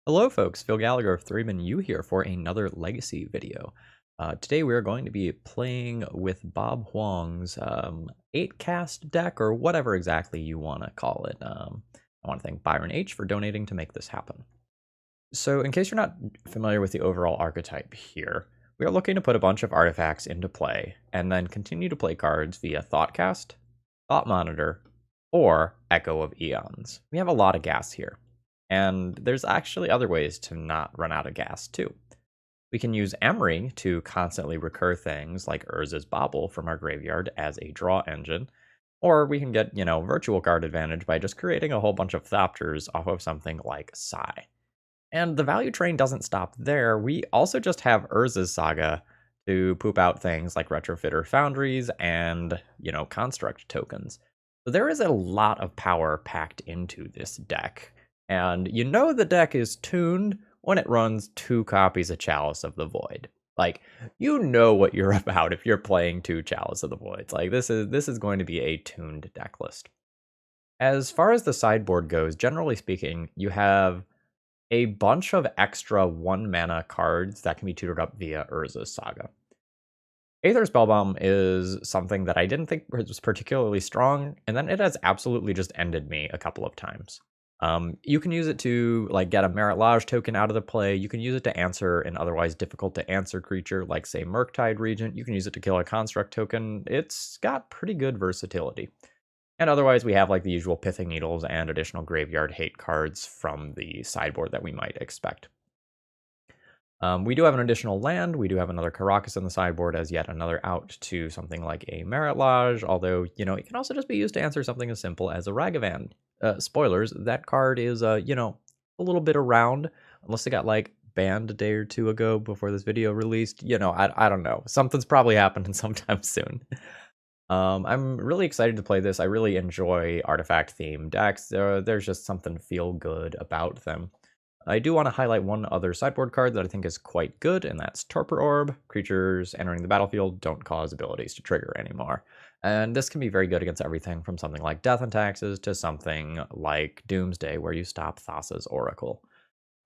Hello folks, Phil Gallagher of ThrabenU here for another Legacy video. Today we're going to be playing with Bob Huang's 8-cast deck, or whatever exactly you want to call it. I want to thank Byron H. for donating to make this happen. So in case you're not familiar with the overall archetype here, we are looking to put a bunch of artifacts into play, and then continue to play cards via Thoughtcast, Thought Monitor, or Echo of Eons. We have a lot of gas here. And there's actually other ways to not run out of gas, too. We can use Emery to constantly recur things like Urza's Bauble from our graveyard as a draw engine, or we can get, virtual card advantage by just creating a whole bunch of Thopters off of something like Psy. And the value train doesn't stop there. We also just have Urza's Saga to poop out things like Retrofitter Foundries and, Construct tokens. So there is a lot of power packed into this deck. And the deck is tuned when it runs 2 copies of Chalice of the Void. Like, what you're about if you're playing 2 Chalice of the Voids. Like, this is going to be a tuned deck list. As far as the sideboard goes, generally speaking, you have a bunch of extra 1-mana cards that can be tutored up via Urza's Saga. Aether Spellbomb is something that I didn't think was particularly strong, and then it has absolutely just ended me a couple of times. You can use it to get a Merit Lodge token out of the play. You can use it to answer an otherwise difficult to answer creature like, say, Murktide Regent. You can use it to kill a construct token. It's got pretty good versatility. And otherwise, we have the usual Pithing Needles and additional graveyard hate cards from the sideboard that we might expect. We do have an additional land. We do have another Karakas in the sideboard as yet another out to something like a Merit Lodge, although, it can also just be used to answer something as simple as a Ragavan. Spoilers, that card is, a little bit around, unless it got, banned a day or two ago before this video released. I don't know. Something's probably happening sometime soon. I'm really excited to play this. I really enjoy artifact-themed decks. There's just something feel-good about them. I do want to highlight one other sideboard card that I think is quite good, and that's Torpor Orb. Creatures entering the battlefield don't cause abilities to trigger anymore. And this can be very good against everything from something like Death and Taxes to something like Doomsday, where you stop Thassa's Oracle.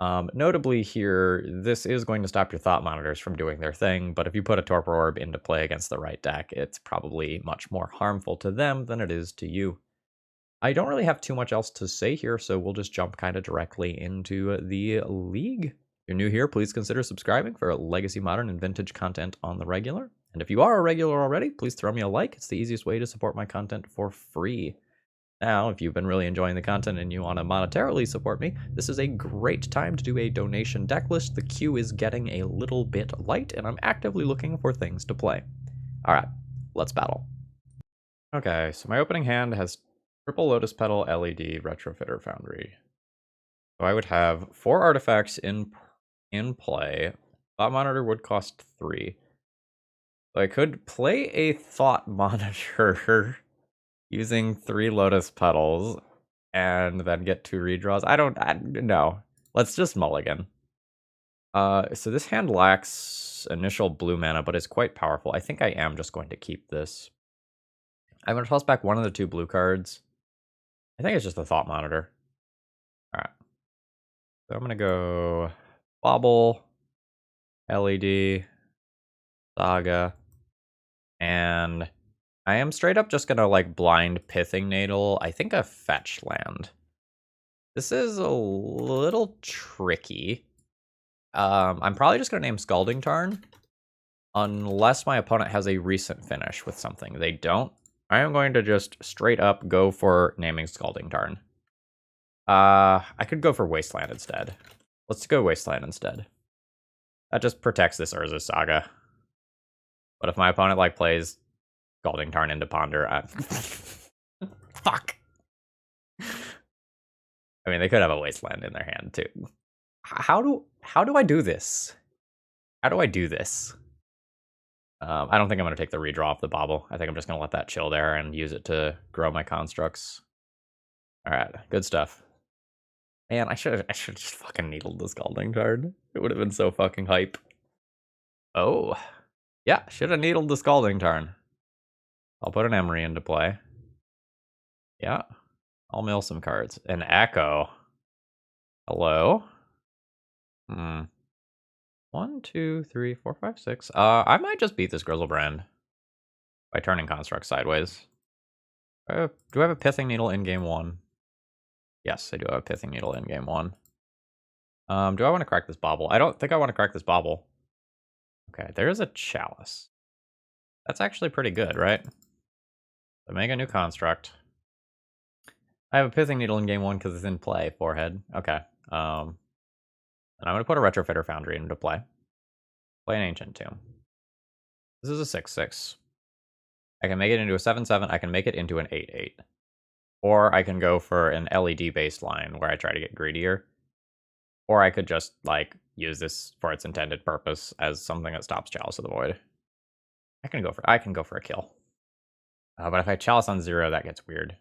Notably here, this is going to stop your Thought Monitors from doing their thing, but if you put a Torpor Orb into play against the right deck, it's probably much more harmful to them than it is to you. I don't really have too much else to say here, so we'll just jump kind of directly into the league. If you're new here, please consider subscribing for Legacy, Modern, and Vintage content on the regular. And if you are a regular already, please throw me a like. It's the easiest way to support my content for free. Now, if you've been really enjoying the content and you want to monetarily support me, this is a great time to do a donation deck list. The queue is getting a little bit light, and I'm actively looking for things to play. Alright, let's battle. Okay, so my opening hand has Triple Lotus Petal, LED, Retrofitter Foundry. So I would have 4 artifacts in play. Thought Monitor would cost 3. So I could play a Thought Monitor using 3 Lotus Petals and then get 2 redraws. I don't know. Let's just mulligan. So this hand lacks initial blue mana, but is quite powerful. I think I am just going to keep this. I'm going to toss back one of the 2 blue cards. I think it's just a Thought Monitor. Alright. So I'm going to go Bauble, LED, Saga, and I am straight up just going to blind Pithing Needle. I think a fetch land. This is a little tricky. I'm probably just going to name Scalding Tarn, unless my opponent has a recent finish with something. They don't. I am going to just straight up go for naming Scalding Tarn. I could go for Wasteland instead. Let's go Wasteland instead. That just protects this Urza's Saga. But if my opponent plays Scalding Tarn into Ponder, fuck. I mean, they could have a Wasteland in their hand too. How do I do this? How do I do this? I don't think I'm going to take the redraw off the Bauble. I think I'm just going to let that chill there and use it to grow my constructs. Alright, good stuff. Man, I should just fucking needled the Scalding Tarn. It would have been so fucking hype. Oh. Yeah, should have needled the Scalding Tarn. I'll put an Emery into play. Yeah. I'll mill some cards. An Echo. Hello? Hmm. 1, 2, 3, 4, 5, 6. I might just beat this Grizzlebrand by turning Construct sideways. Do I have a Pithing Needle in game 1? Yes, I do have a Pithing Needle in game 1. Do I want to crack this Bauble? I don't think I want to crack this Bauble. Okay, there's a Chalice. That's actually pretty good, right? So make a new Construct. I have a Pithing Needle in game 1 because it's in play, forehead. Okay. And I'm going to put a Retrofitter Foundry into play. Play an Ancient Tomb. This is a 6/6. I can make it into a 7/7. I can make it into an 8/8. Or I can go for an LED-based line where I try to get greedier. Or I could just, like, use this for its intended purpose as something that stops Chalice of the Void. I can go for a kill. But if I Chalice on 0, that gets weird.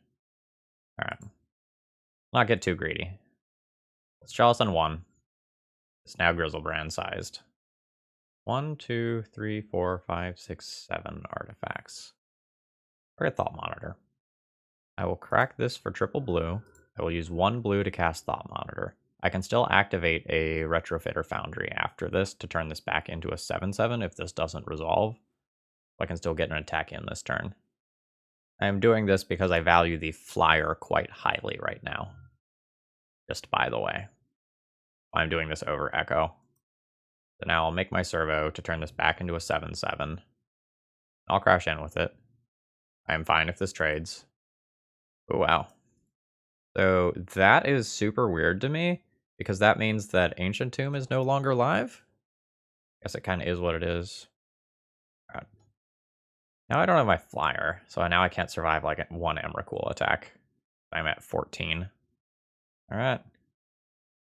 Alright. Not get too greedy. Let's Chalice on 1. It's now Grizzlebrand sized. 1, 2, 3, 4, 5, 6, 7 artifacts. Or a Thought Monitor. I will crack this for triple blue. I will use 1 blue to cast Thought Monitor. I can still activate a Retrofitter Foundry after this to turn this back into a 7/7 if this doesn't resolve. I can still get an attack in this turn. I am doing this because I value the flyer quite highly right now. Just by the way. I'm doing this over Echo. So now I'll make my servo to turn this back into a 7/7. I'll crash in with it. I am fine if this trades. Oh, wow. So that is super weird to me, because that means that Ancient Tomb is no longer live? Guess it kind of is what it is. Right. Now I don't have my flyer, so now I can't survive like one Emrakul attack. I'm at 14. Alright.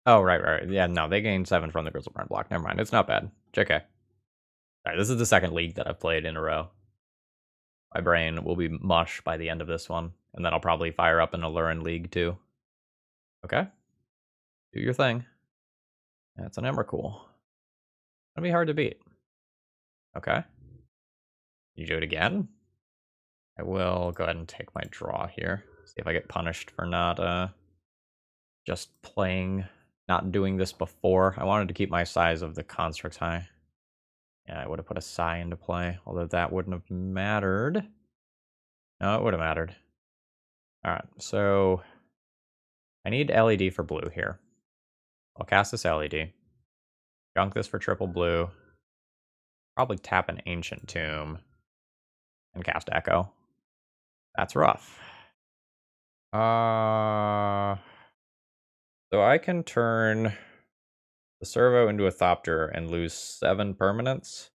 Oh, right. Yeah, no, they gained 7 from the Grizzlebrand block. Never mind, it's not bad. JK. Alright, this is the second league that I've played in a row. My brain will be mush by the end of this one, and then I'll probably fire up an Allurin League too. Okay. Do your thing. That's an Emrakul. Gonna be hard to beat. Okay. You do it again? I will go ahead and take my draw here. See if I get punished for not just playing, not doing this before. I wanted to keep my size of the constructs high. Yeah, I would have put a Psy into play, although that wouldn't have mattered. No, it would have mattered. Alright, so I need LED for blue here. I'll cast this LED. Junk this for triple blue. Probably tap an Ancient Tomb. And cast Echo. That's rough. So I can turn the servo into a Thopter and lose 7 permanents.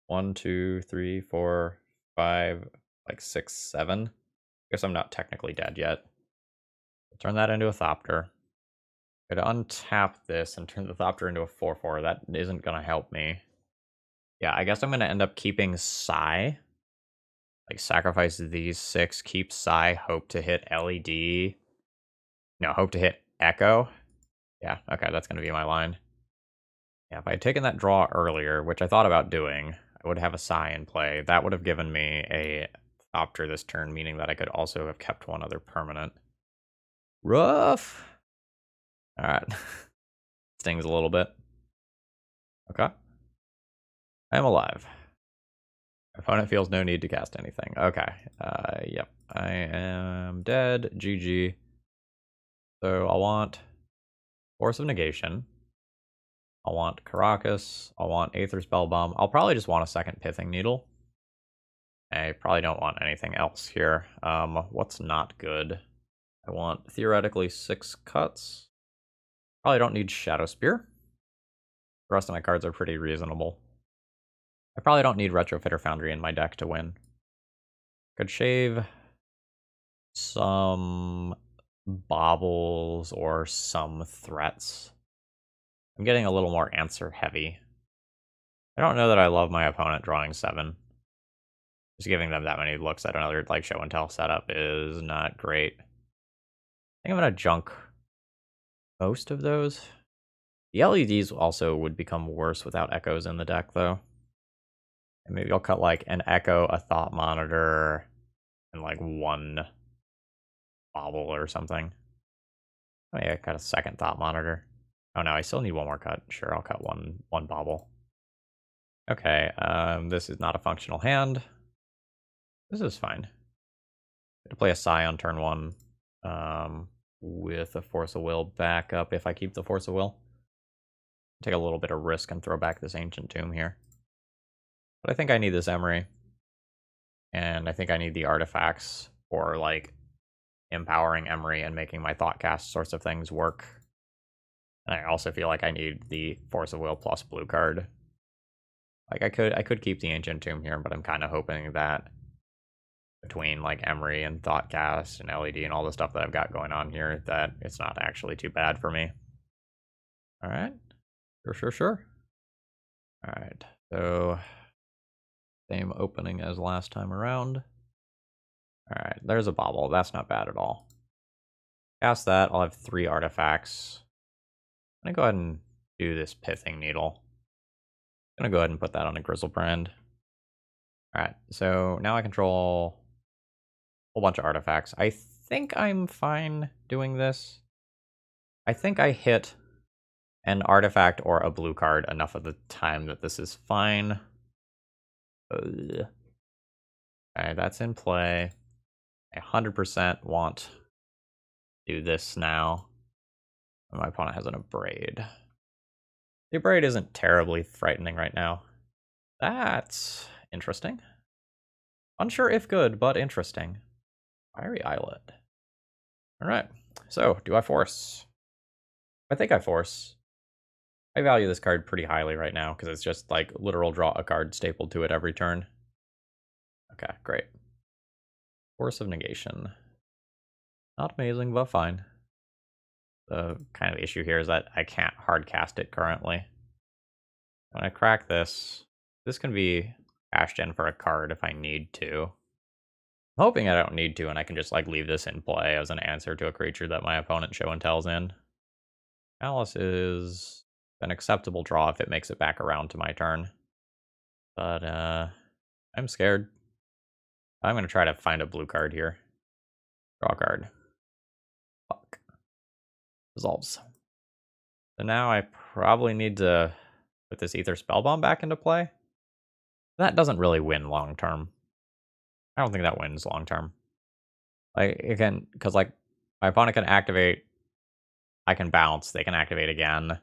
1, 2, 3, 4, 5, like 6, 7. Guess I'm not technically dead yet. Turn that into a Thopter. I'm gonna untap this and turn the Thopter into a 4/4. That isn't gonna help me. Yeah, I guess I'm gonna end up keeping Psy. Like, sacrifice these 6, keep Psy, hope to hit LED. No, hope to hit Echo. Yeah, okay, that's gonna be my line. Yeah, if I had taken that draw earlier, which I thought about doing, I would have a Psy in play. That would have given me a Thopter this turn, meaning that I could also have kept one other permanent. Rough! Alright. Stings a little bit. Okay. I am alive. My opponent feels no need to cast anything. Okay. Yep. I am dead. GG. So I want Force of Negation. I want Caracas. I want Aether Spellbomb. I'll probably just want a second Pithing Needle. I probably don't want anything else here. What's not good? I want theoretically 6 cuts. Probably don't need Shadow Spear. The rest of my cards are pretty reasonable. I probably don't need Retrofitter Foundry in my deck to win. Could shave some baubles or some threats. I'm getting a little more answer heavy. I don't know that I love my opponent drawing 7. Just giving them that many looks at another like show and tell setup is not great. I think I'm gonna junk most of those. The LEDs also would become worse without echoes in the deck though. And maybe I'll cut like an echo, a thought monitor, and like 1 bauble or something. Oh yeah, I got a second thought monitor. Oh no, I still need one more cut. Sure, I'll cut one bobble. Okay, this is not a functional hand. This is fine. To play a Psy on turn 1 with a Force of Will backup if I keep the Force of Will. Take a little bit of risk and throw back this Ancient Tomb here. But I think I need this Emery. And I think I need the artifacts for, like, empowering Emery and making my Thoughtcast sorts of things work. And I also feel like I need the Force of Will plus blue card. Like, I could keep the Ancient Tomb here, but I'm kind of hoping that between, like, Emery and Thoughtcast and LED and all the stuff that I've got going on here, that it's not actually too bad for me. Alright. Sure. Alright, so same opening as last time around. Alright, there's a bobble. That's not bad at all. Cast that, I'll have 3 artifacts. I'm gonna go ahead and do this Pithing Needle. I'm gonna go ahead and put that on a Grizzlebrand. Alright, so now I control a whole bunch of artifacts. I think I'm fine doing this. I think I hit an artifact or a blue card enough of the time that this is fine. Okay, that's in play. I 100% want to do this now. My opponent has an Abrade. The Abrade isn't terribly frightening right now. That's interesting. Unsure if good, but interesting. Fiery Islet. Alright, so do I force? I think I force. I value this card pretty highly right now because it's just like literal draw a card stapled to it every turn. Okay, great. Force of Negation. Not amazing, but fine. The kind of issue here is that I can't hard cast it currently. When I crack this, this can be cashed in for a card if I need to. I'm hoping I don't need to and I can just like leave this in play as an answer to a creature that my opponent show and tells in. Alice is an acceptable draw if it makes it back around to my turn. But I'm scared. I'm going to try to find a blue card here. Draw a card. Fuck. Resolves. So now I probably need to put this Ether Spellbomb back into play. That doesn't really win long term. I don't think that wins long term. Like, again, because like my opponent can activate, I can bounce, they can activate again,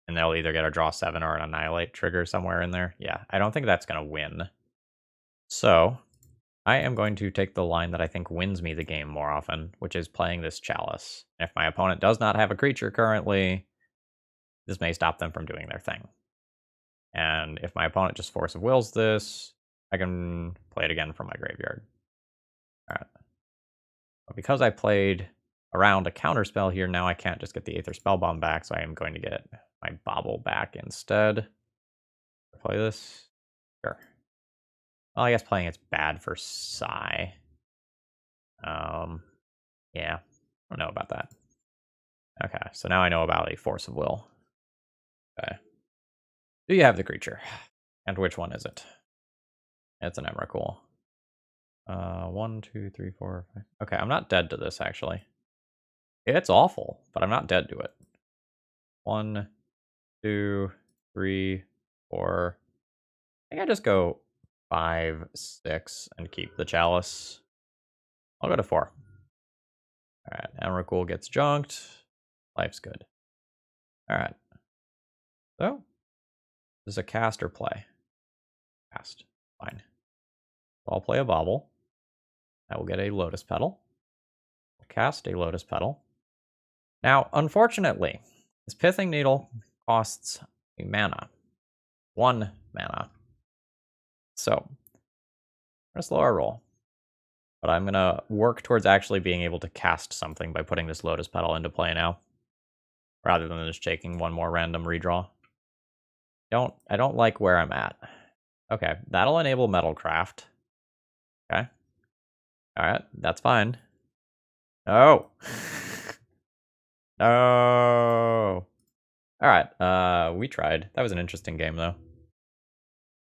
and they'll either get a draw 7 or an Annihilate trigger somewhere in there. Yeah, I don't think that's going to win. So I am going to take the line that I think wins me the game more often, which is playing this Chalice. If my opponent does not have a creature currently, this may stop them from doing their thing. And if my opponent just Force of Wills this, I can play it again from my graveyard. Alright. But because I played around a counterspell here, now I can't just get the Aether Spellbomb back, so I am going to get my Bobble back instead. Play this? Sure. Well, I guess playing it's bad for Psy. Yeah. I don't know about that. Okay, so now I know about a Force of Will. Okay. Do you have the creature? And which one is it? It's an Emrakul. 1, 2, 3, 4, 5. Okay, I'm not dead to this, actually. It's awful, but I'm not dead to it. 1, 2, 3, 4. I think I just go 5, 6, and keep the Chalice. I'll go to 4. Alright, Emrakul gets junked. Life's good. Alright. So, this is a cast or play? Cast. Fine. So I'll play a Bobble. I will get a Lotus Petal. I'll cast a Lotus Petal. Now, unfortunately, this Pithing Needle costs a mana. 1 mana. So, I'm going to slow our roll. But I'm going to work towards actually being able to cast something by putting this Lotus Petal into play now. Rather than just taking one more random redraw. I don't like where I'm at. Okay, that'll enable Metalcraft. Okay. Alright, that's fine. No! No! Alright, we tried. That was an interesting game, though.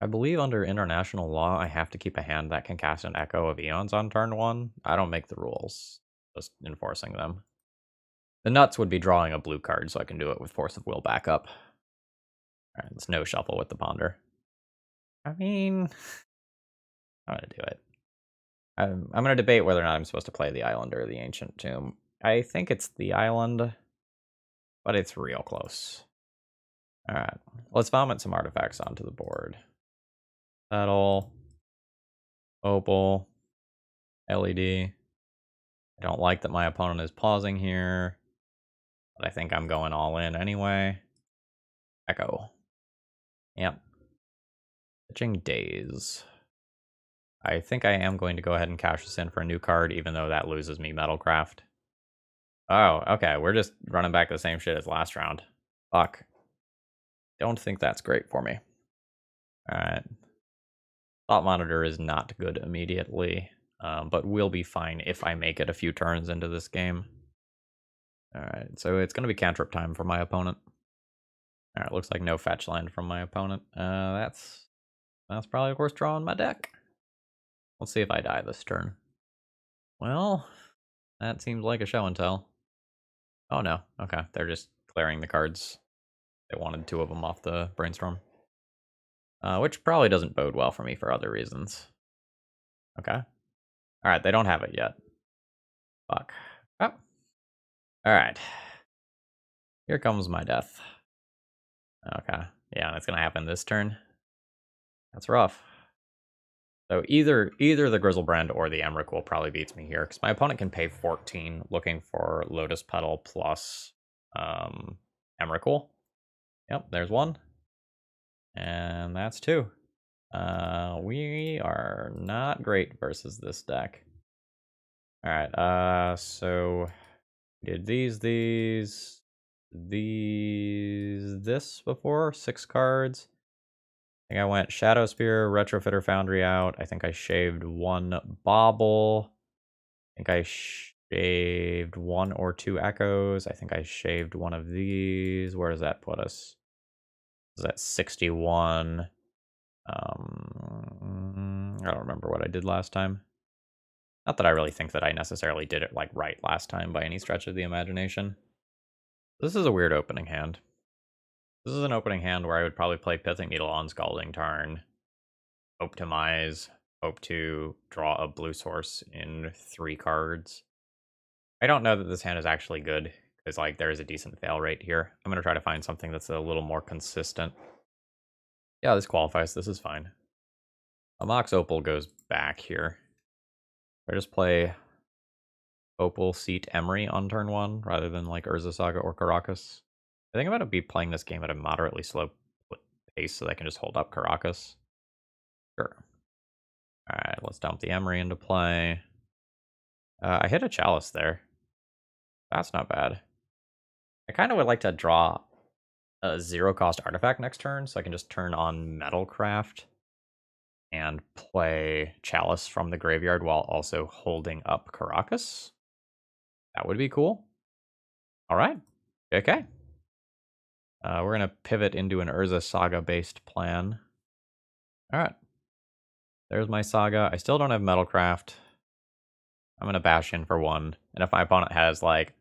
I believe under international law, I have to keep a hand that can cast an Echo of Eons on turn 1. I don't make the rules. Just enforcing them. The nuts would be drawing a blue card, so I can do it with Force of Will backup. Alright, it's no shuffle with the Ponder. I mean, I'm gonna do it. I'm gonna debate whether or not I'm supposed to play the Island or the Ancient Tomb. I think it's the Island, but it's real close. Alright, let's vomit some artifacts onto the board. Petal, Opal, LED. I don't like that my opponent is pausing here, but I think I'm going all in anyway. Echo. Yep. Pitching Daze. I think I am going to go ahead and cash this in for a new card, even though that loses me Metalcraft. Oh, okay. We're just running back the same shit as last round. Fuck. Don't think that's great for me. Alright. Thought Monitor is not good immediately, but will be fine if I make it a few turns into this game. Alright, so it's going to be cantrip time for my opponent. Alright, looks like no fetch land from my opponent. That's probably worth drawing my deck. Let's see if I die this turn. Well, that seems like a show and tell. Oh no, okay, they're just clearing the cards. They wanted 2 of them off the brainstorm. Which probably doesn't bode well for me for other reasons. Okay. Alright, they don't have it yet. Fuck. Oh. Alright. Here comes my death. Okay. Yeah, it's gonna happen this turn. That's rough. So either the Grizzlebrand or the Emmerich will probably beats me here, because my opponent can pay 14 looking for Lotus Petal plus Emrakul. Yep, there's 1. And that's 2. We are not great versus this deck. Alright, so we did this before, 6 cards. I think I went Shadow Spear, Retrofitter Foundry out. I think I shaved 1 Bauble. I think I shaved 1 or 2 Echoes. I think I shaved 1 of these. Where does that put us? Is that 61? I don't remember what I did last time. Not that I really think that I necessarily did it like right last time by any stretch of the imagination. This is a weird opening hand. This is an opening hand where I would probably play Pithing Needle on Scalding Tarn, optimize, hope to draw a blue source in 3 cards. I don't know that this hand is actually good, because like there is a decent fail rate here. I'm going to try to find something that's a little more consistent. Yeah, this qualifies. This is fine. A Mox Opal goes back here. I just play Opal, Seat, Emery on turn 1, rather than like Urza Saga or Caracas. I think I'm going to be playing this game at a moderately slow pace so that I can just hold up Caracas. Sure. Alright, let's dump the Emery into play. I hit a Chalice there. That's not bad. I kind of would like to draw a 0-cost artifact next turn, so I can just turn on Metalcraft and play Chalice from the graveyard while also holding up Caracas. That would be cool. Alright, okay. We're going to pivot into an Urza Saga-based plan. Alright. There's my Saga. I still don't have Metalcraft. I'm going to bash in for 1. And if my opponent has, like,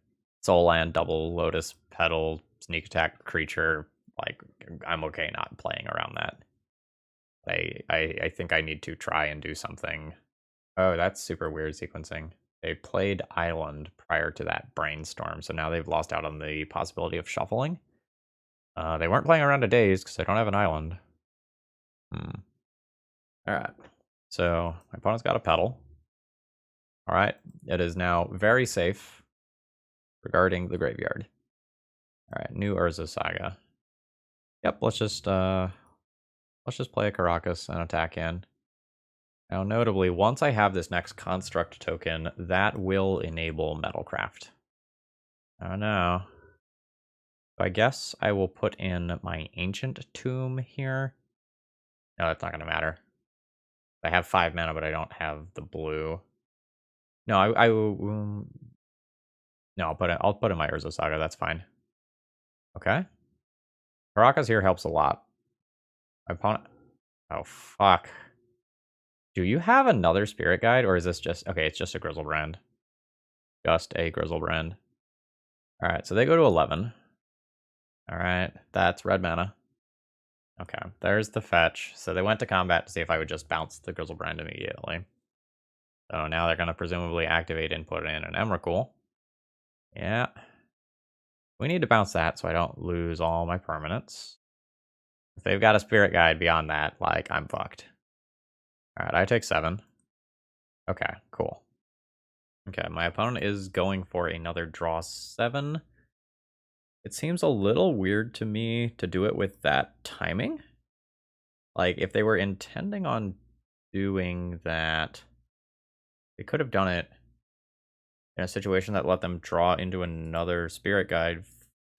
Soul Land, double Lotus Petal, Sneak Attack creature, like, I'm okay not playing around that. I think I need to try and do something. Oh, that's super weird sequencing. They played Island prior to that Brainstorm, so now they've lost out on the possibility of shuffling. They weren't playing around a Daze because I don't have an Island. Alright. So, my opponent's got a Petal. Alright. It is now very safe regarding the graveyard. Alright, new Urza Saga. Yep, let's just play a Caracas and attack in. Now, notably, once I have this next construct token, that will enable Metalcraft. Oh no. I guess I will put in my Ancient Tomb here. No, that's not going to matter. I have 5 mana, but I don't have the blue. No, no, I'll put in my Urza Saga. That's fine. Okay. Caracas here helps a lot. My opponent. Oh fuck. Do you have another Spirit Guide, or is this just okay? It's just a Grizzlebrand. Just a Grizzlebrand. Alright, so they go to 11. Alright, that's red mana. Okay, there's the fetch. So they went to combat to see if I would just bounce the Grizzlebrand immediately. So now they're going to presumably activate and put in an Emrakul. Yeah. We need to bounce that so I don't lose all my permanents. If they've got a Spirit Guide beyond that, like, I'm fucked. Alright, I take 7. Okay, cool. Okay, my opponent is going for another draw 7. It seems a little weird to me to do it with that timing. Like, if they were intending on doing that, they could have done it in a situation that let them draw into another Spirit Guide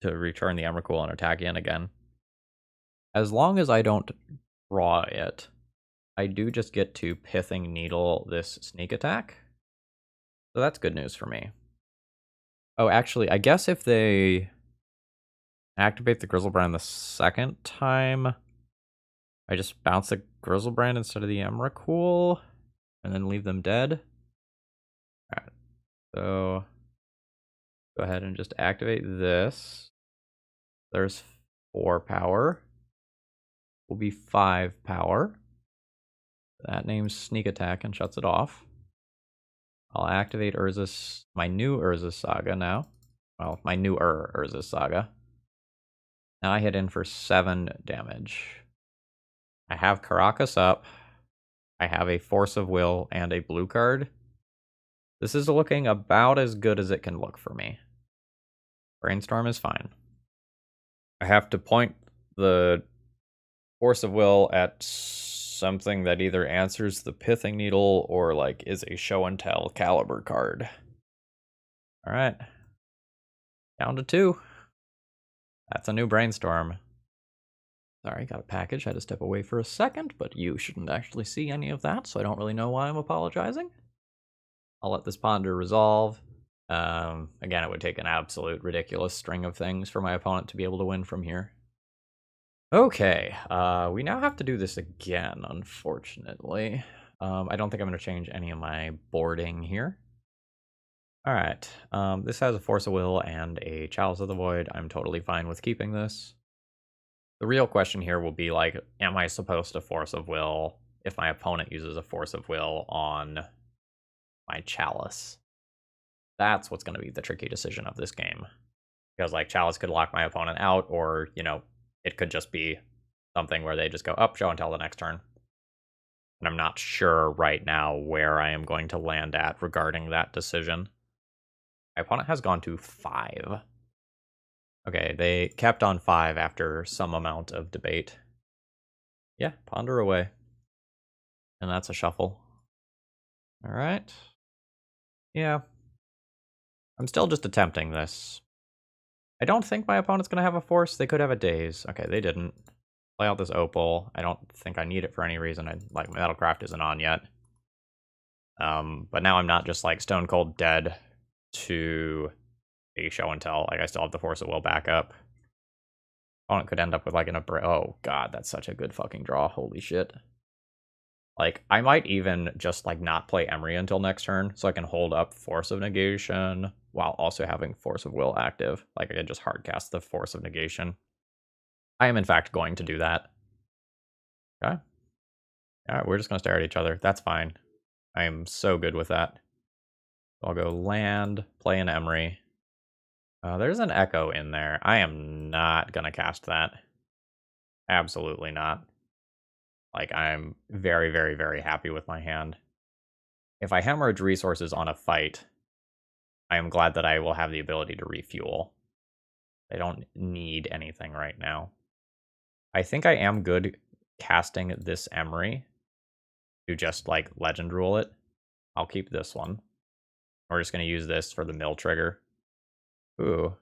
to return the Emrakul and attack in again. As long as I don't draw it, I do just get to Pithing Needle this sneak attack. So that's good news for me. Oh, actually, I guess if they activate the Grizzlebrand the second time, I just bounce the Grizzlebrand instead of the Emrakul, and then leave them dead. Alright, so go ahead and just activate this. There's 4 power. Will be 5 power. That name's Sneak Attack and shuts it off. I'll activate Urza's, my new Urza's Saga now. Well, my newer Urza's Saga. Now I hit in for 7 damage. I have Caracas up. I have a Force of Will and a blue card. This is looking about as good as it can look for me. Brainstorm is fine. I have to point the Force of Will at something that either answers the Pithing Needle or, like, is a Show and Tell caliber card. Alright. Down to 2. That's a new Brainstorm. Sorry, got a package. Had to step away for a second, but you shouldn't actually see any of that, so I don't really know why I'm apologizing. I'll let this ponder resolve. Again, it would take an absolute ridiculous string of things for my opponent to be able to win from here. Okay, we now have to do this again, unfortunately. I don't think I'm going to change any of my boarding here. Alright, this has a Force of Will and a Chalice of the Void. I'm totally fine with keeping this. The real question here will be, like, am I supposed to Force of Will if my opponent uses a Force of Will on my Chalice? That's what's going to be the tricky decision of this game. Because, like, Chalice could lock my opponent out, or, you know, it could just be something where they just go up, show until the next turn. And I'm not sure right now where I am going to land at regarding that decision. My opponent has gone to 5. Okay, they kept on 5 after some amount of debate. Yeah, ponder away. And that's a shuffle. Alright. Yeah. I'm still just attempting this. I don't think my opponent's going to have a force. They could have a daze. Okay, they didn't. Play out this opal. I don't think I need it for any reason. Like, Metalcraft isn't on yet. But now I'm not just, like, stone cold dead to a show and tell. Like, I still have the Force of Will backup. Opponent could end up with, like, oh god, that's such a good fucking draw. Holy shit. Like, I might even just, like, not play Emery until next turn, so I can hold up Force of Negation while also having Force of Will active. Like, I could just hardcast the Force of Negation. I am, in fact, going to do that. Okay. Alright, we're just going to stare at each other. That's fine. I am so good with that. I'll go land, play an Emery. There's an Echo in there. I am not going to cast that. Absolutely not. Like, I'm very, very, very happy with my hand. If I hemorrhage resources on a fight, I am glad that I will have the ability to refuel. I don't need anything right now. I think I am good casting this Emery to just, like, Legend Rule it. I'll keep this one. We're just going to use this for the mill trigger. Ooh.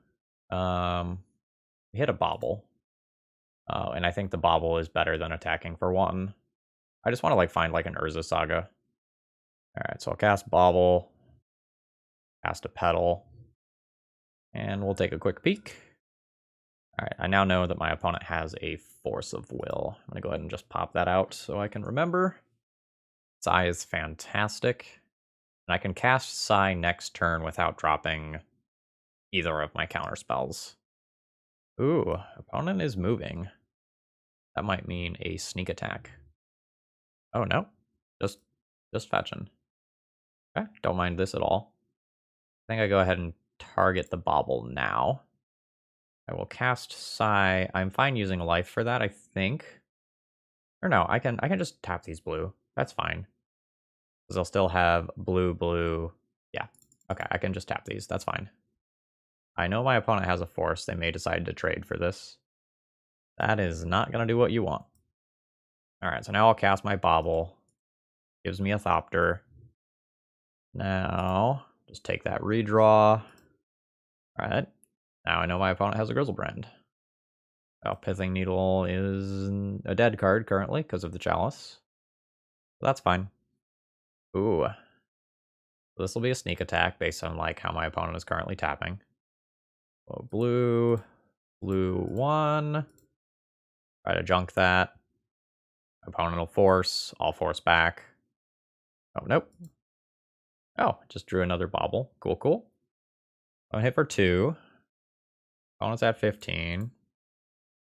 We hit a bobble. And I think the bobble is better than attacking for 1. I just want to, like, find, like, an Urza Saga. Alright, so I'll cast Bobble. Cast a Petal. And we'll take a quick peek. Alright, I now know that my opponent has a Force of Will. I'm going to go ahead and just pop that out so I can remember. Psy is fantastic. And I can cast Psy next turn without dropping either of my counter spells. Ooh, opponent is moving. That might mean a sneak attack. Oh no, just fetching. Okay, don't mind this at all. I think I go ahead and target the bobble now. I will cast Psy. I'm fine using life for that, I think. Or no, I can just tap these blue. That's fine. Because they'll still have blue, blue. Yeah. Okay, I can just tap these. That's fine. I know my opponent has a force. They may decide to trade for this. That is not going to do what you want. Alright, so now I'll cast my bobble. Gives me a Thopter. Now, just take that redraw. Alright. Now I know my opponent has a Grizzlebrand. Oh, Pithing Needle is a dead card currently because of the Chalice. So that's fine. Ooh. This will be a sneak attack based on like how my opponent is currently tapping. So blue, blue 1. Try to junk that. Opponent will force. I'll force back. Oh, nope. Oh, just drew another bobble. Cool, cool. I'm hit for 2. Opponent's at 15.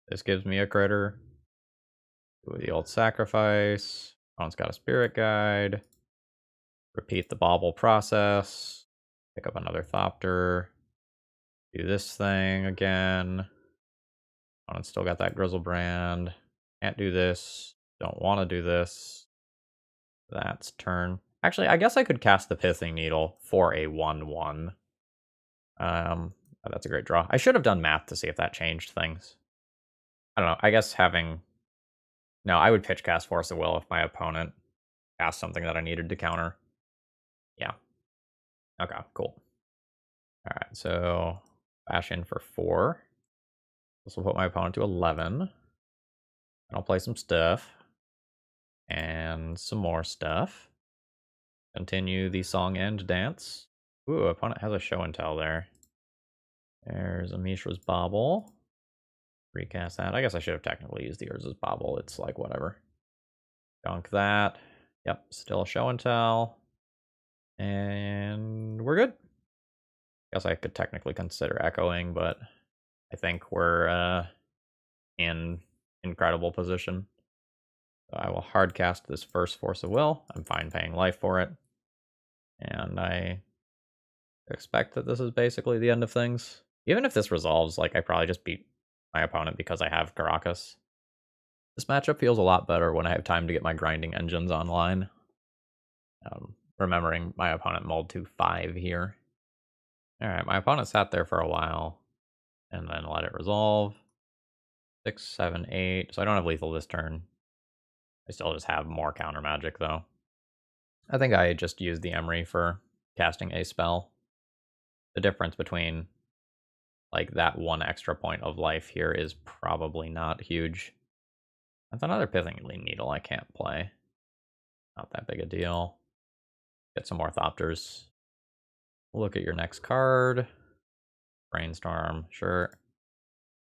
This gives me a critter. Do the old sacrifice. Opponent's got a spirit guide. Repeat the bobble process. Pick up another Thopter. Do this thing again. Opponent's still got that Grizzlebrand. Can't do this. Don't want to do this. That's turn. Actually, I guess I could cast the Pithing Needle for a 1/1. That's a great draw. I should have done math to see if that changed things. I don't know. I guess having... No, I would pitch cast Force of Will if my opponent cast something that I needed to counter. Yeah. Okay, cool. Alright, so bash in for 4. This will put my opponent to 11. And I'll play some stuff. And some more stuff. Continue the song and dance. Ooh, opponent has a show and tell there. There's a Mishra's Bobble. Recast that. I guess I should have technically used the Urza's Bobble. It's like whatever. Dunk that. Yep, still a show and tell. And we're good. Guess I could technically consider echoing, but I think we're in incredible position. So I will hard cast this first Force of Will. I'm fine paying life for it. And I expect that this is basically the end of things. Even if this resolves, like, I probably just beat my opponent because I have Caracas. This matchup feels a lot better when I have time to get my grinding engines online. Remembering my opponent mulled to 5 here. Alright, my opponent sat there for a while, and then let it resolve. 6, 7, 8. So I don't have lethal this turn. I still just have more counter magic, though. I think I just used the Emery for casting a spell. The difference between like that 1 extra point of life here is probably not huge. That's another Pithing Needle I can't play. Not that big a deal. Get some more Thopters. Look at your next card. Brainstorm, sure.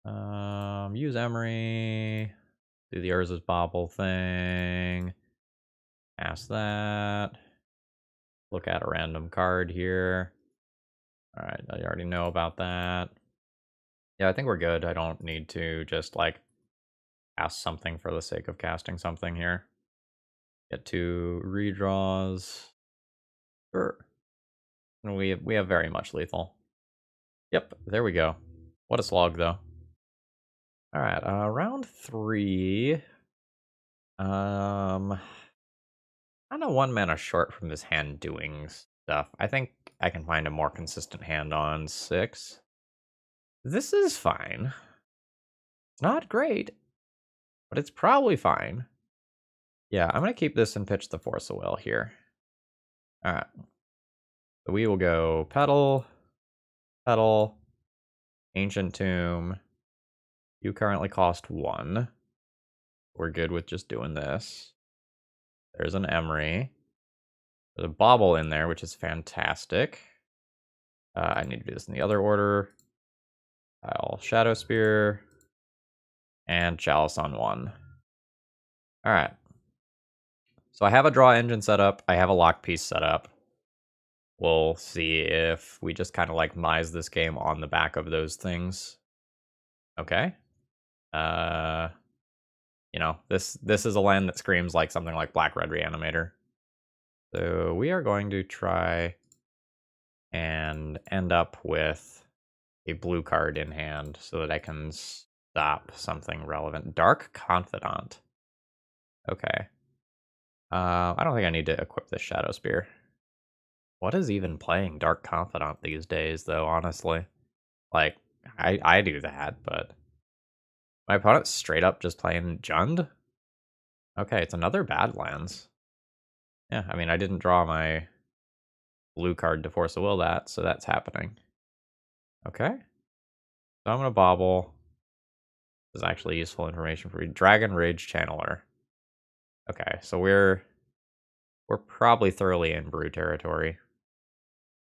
Use Emery. Do the Urza's Bobble thing. Cast that. Look at a random card here. Alright, I already know about that. Yeah, I think we're good. I don't need to just, like, cast something for the sake of casting something here. Get 2 redraws. Sure. And we have very much lethal. Yep, there we go. What a slog, though. Alright, round 3. I'm a 1 mana short from this hand doing stuff. I think I can find a more consistent hand on 6. This is fine. It's not great, but it's probably fine. Yeah, I'm going to keep this and pitch the Force of Will here. Alright. So we will go Petal, Petal, Ancient Tomb. You currently cost 1. We're good with just doing this. There's an Emery. There's a Bobble in there, which is fantastic. I need to do this in the other order. I'll Shadow Spear. And Chalice on 1. Alright. So I have a draw engine set up. I have a lock piece set up. we'll see if we just kind of like mise this game on the back of those things. Okay. Uh, this is a land that screams like something like Black Red Reanimator. So we are going to try and end up with a blue card in hand so that I can stop something relevant. Dark Confidant. Okay. I don't think I need to equip this Shadow Spear. What is even playing Dark Confidant these days, though, honestly? Like, I do that, but my opponent's straight up just playing Jund? Okay, it's another Badlands. Yeah, I mean, I didn't draw my blue card to force a will that, so that's happening. Okay. So I'm going to bobble. This is actually useful information for you. Dragon Rage Channeler. Okay, so we're probably thoroughly in brew territory.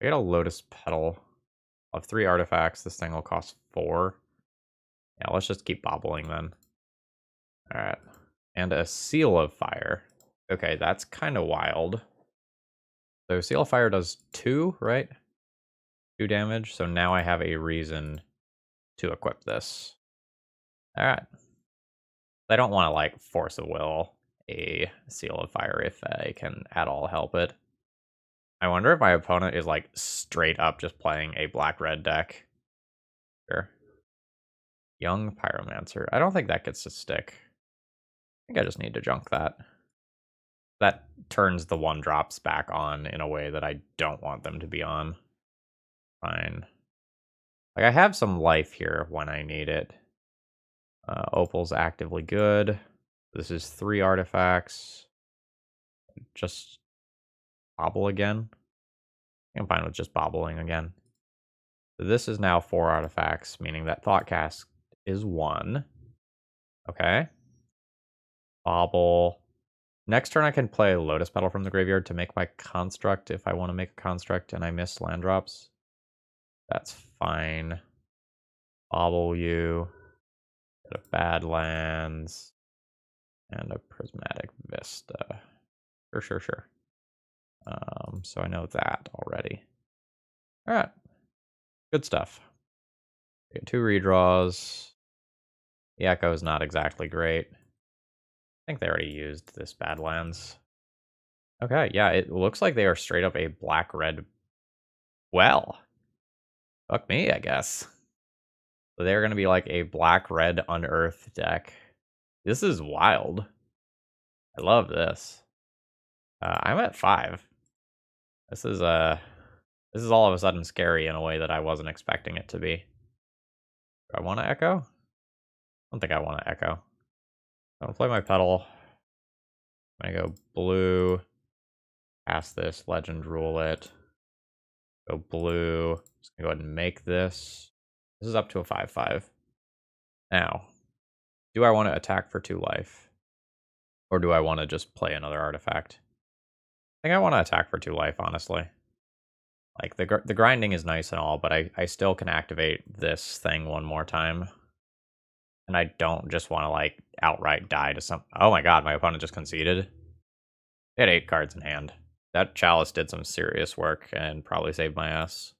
We got a Lotus Petal. I'll have 3 artifacts. This thing will cost 4. Yeah, let's just keep bobbling then. Alright. And a Seal of Fire. Okay, that's kind of wild. So Seal of Fire does 2, right? 2 damage. So now I have a reason to equip this. Alright. I don't want to, like, force a will a Seal of Fire if I can at all help it. I wonder if my opponent is, like, straight up just playing a black-red deck. Sure. Young Pyromancer. I don't think that gets to stick. I think I just need to junk that. That turns the 1-drops back on in a way that I don't want them to be on. Fine. Like, I have some life here when I need it. Opal's actively good. This is 3 artifacts. Just bobble again. I'm fine with just bobbling again. So this is now 4 artifacts, meaning that Thoughtcast is 1. Okay. Bobble. Next turn I can play Lotus Petal from the graveyard to make my construct if I want to make a construct and I miss land drops. That's fine. Bobble you. Get a Badlands. And a Prismatic Vista. Sure. So I know that already. Alright. Good stuff. Get 2 redraws. The Echo is not exactly great. I think they already used this Badlands. Okay, yeah, it looks like they are straight up a black-red. Well, fuck me, I guess. So they're going to be like a black-red unearthed deck. This is wild. I love this. I'm at 5. This is all of a sudden scary in a way that I wasn't expecting it to be. Do I want to Echo? I don't think I want to Echo. I'm going to play my Petal. I'm going to go blue. Cast this, Legend Rule it. Go blue. Just gonna go ahead and make this. This is up to a 5/5. Now, do I want to attack for 2 life? Or do I want to just play another artifact? I think I want to attack for 2 life, honestly. Like, the grinding is nice and all, but I still can activate this thing one more time. And I don't just want to, like, outright die to some... Oh my god, my opponent just conceded. They had 8 cards in hand. That Chalice did some serious work and probably saved my ass.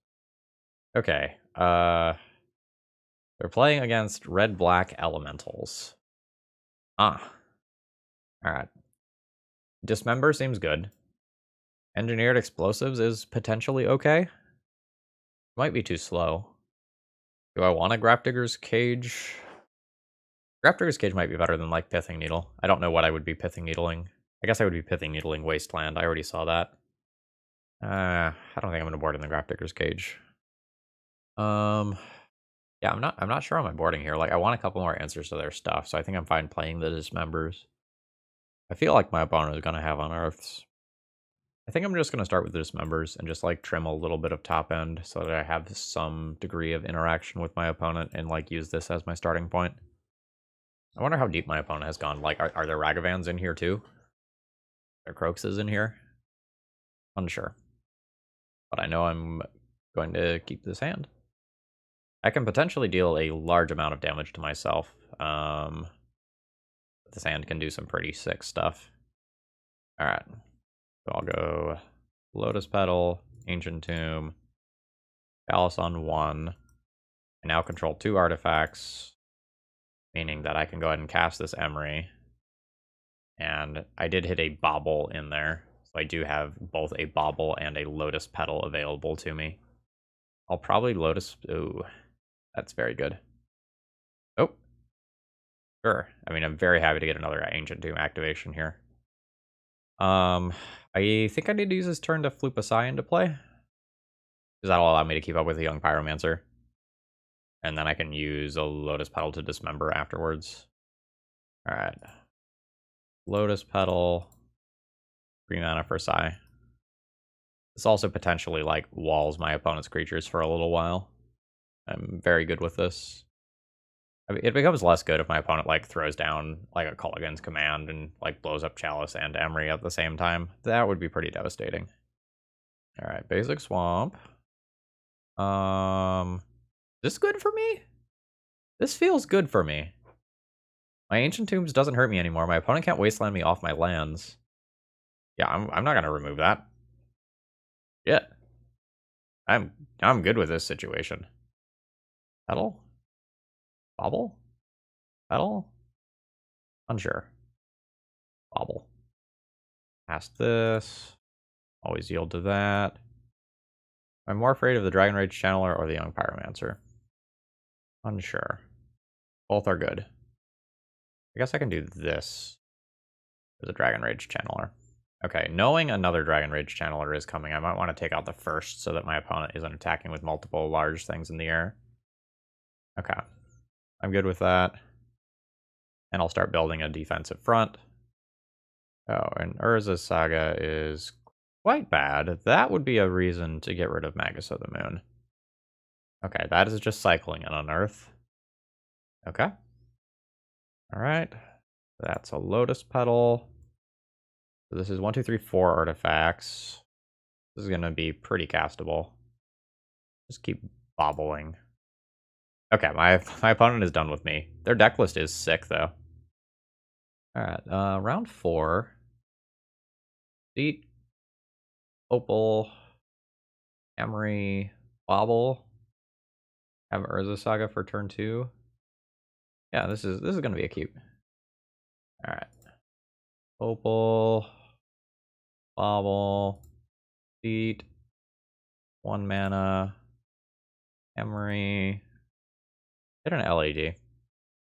Okay, they're playing against red-black elementals. Ah. Alright. Dismember seems good. Engineered explosives is potentially okay. Might be too slow. Do I want a Grafdigger's Cage? Grafdigger's Cage might be better than, like, Pithing Needle. I don't know what I would be Pithing Needling. I guess I would be Pithing Needling Wasteland. I already saw that. I don't think I'm gonna board in the Grafdigger's Cage. Yeah, I'm not sure on my boarding here. Like, I want a couple more answers to their stuff, so I think I'm fine playing the Dismembers. I feel like my opponent is gonna have Unearths. I think I'm just gonna start with the Dismembers and just, like, trim a little bit of top end so that I have some degree of interaction with my opponent and, like, use this as my starting point. I wonder how deep my opponent has gone. Like, are there Ragavans in here too? Are there Croxes in here? Unsure. But I know I'm going to keep this hand. I can potentially deal a large amount of damage to myself. This hand can do some pretty sick stuff. Alright. So I'll go Lotus Petal. Ancient Tomb, Palace on 1. I now control 2 artifacts, meaning that I can go ahead and cast this Emery. And I did hit a Bauble in there, so I do have both a Bauble and a Lotus Petal available to me. I'll probably Lotus... Ooh, that's very good. Oh. Sure. I mean, I'm very happy to get another Ancient Tomb activation here. I think I need to use this turn to Floop a Sai into play, because that'll allow me to keep up with the Young Pyromancer. And then I can use a Lotus Petal to dismember afterwards. Alright. Lotus Petal. 3 mana for Sai. This also potentially, like, walls my opponent's creatures for a little while. I'm very good with this. I mean, it becomes less good if my opponent, like, throws down, like, a Culligan's Command and, like, blows up Chalice and Emery at the same time. That would be pretty devastating. Alright, basic Swamp. This good for me? This feels good for me. My Ancient Tombs doesn't hurt me anymore. My opponent can't wasteland me off my lands. Yeah, I'm not gonna remove that. Yeah. I'm good with this situation. Petal? Bobble? Petal? Unsure. Bobble. Past this. Always yield to that. I'm more afraid of the Dragon Rage Channeler or the Young Pyromancer. Unsure. Both are good. I guess I can do this. There's a Dragon Rage Channeler. Okay, knowing another Dragon Rage Channeler is coming, I might want to take out the first so that my opponent isn't attacking with multiple large things in the air. Okay. I'm good with that. And I'll start building a defensive front. Oh, and Urza's Saga is quite bad. That would be a reason to get rid of Magus of the Moon. Okay, that is just cycling an Unearth. Okay. Alright. That's a Lotus Petal. So this is 1, 2, 3, 4 artifacts. This is going to be pretty castable. Just keep bobbling. Okay, my opponent is done with me. Their deck list is sick, though. Alright, round 4. Seat. Opal. Emery. Bobble. Have Urza Saga for turn 2. Yeah, this is gonna be a cute. Alright. Opal. Bobble. Seat. 1 mana. Emery. Get an LED.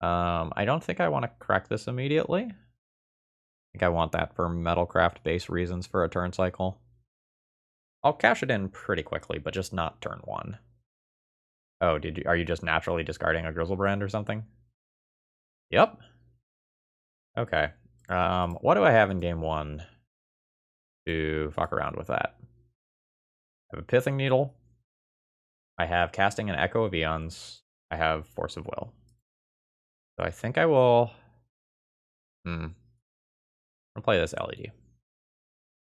I don't think I want to crack this immediately. I think I want that for Metalcraft base reasons for a turn cycle. I'll cash it in pretty quickly, but just not turn 1. Oh, are you just naturally discarding a Grizzlebrand or something? Yep. Okay. What do I have in game 1 to fuck around with that? I have a Pithing Needle. I have Casting an Echo of Eons. I have Force of Will. So I think I will... I'll play this LED.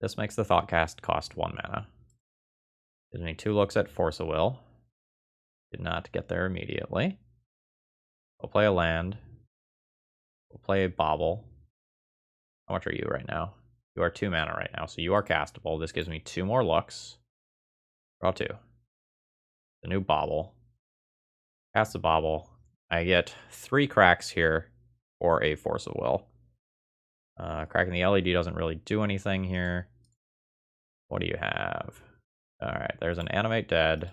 This makes the Thoughtcast cost 1 mana. Gives me 2 looks at Force of Will. Did not get there immediately. We'll play a land. We'll play a Bauble. How much are you right now? You are 2 mana right now, so you are castable. This gives me 2 more looks. Draw 2. The new Bauble. Cast the Bauble. I get 3 cracks here for a Force of Will. Cracking the LED doesn't really do anything here. What do you have? Alright, there's an Animate Dead.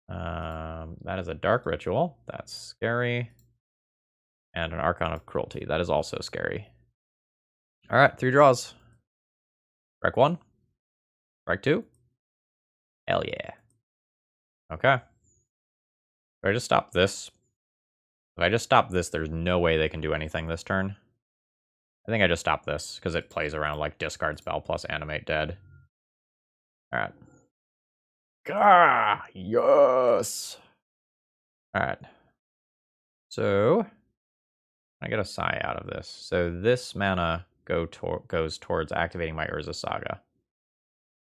That is a Dark Ritual. That's scary. And an Archon of Cruelty. That is also scary. Alright, 3 draws. Strike 1. Strike 2. Hell yeah. Okay. If I just stop this. If I just stop this, there's no way they can do anything this turn. I think I just stop this, because it plays around like discard spell plus Animate Dead. Alright. Gah! Yes! Alright. So, I get a Sai out of this. So this mana goes towards activating my Urza Saga.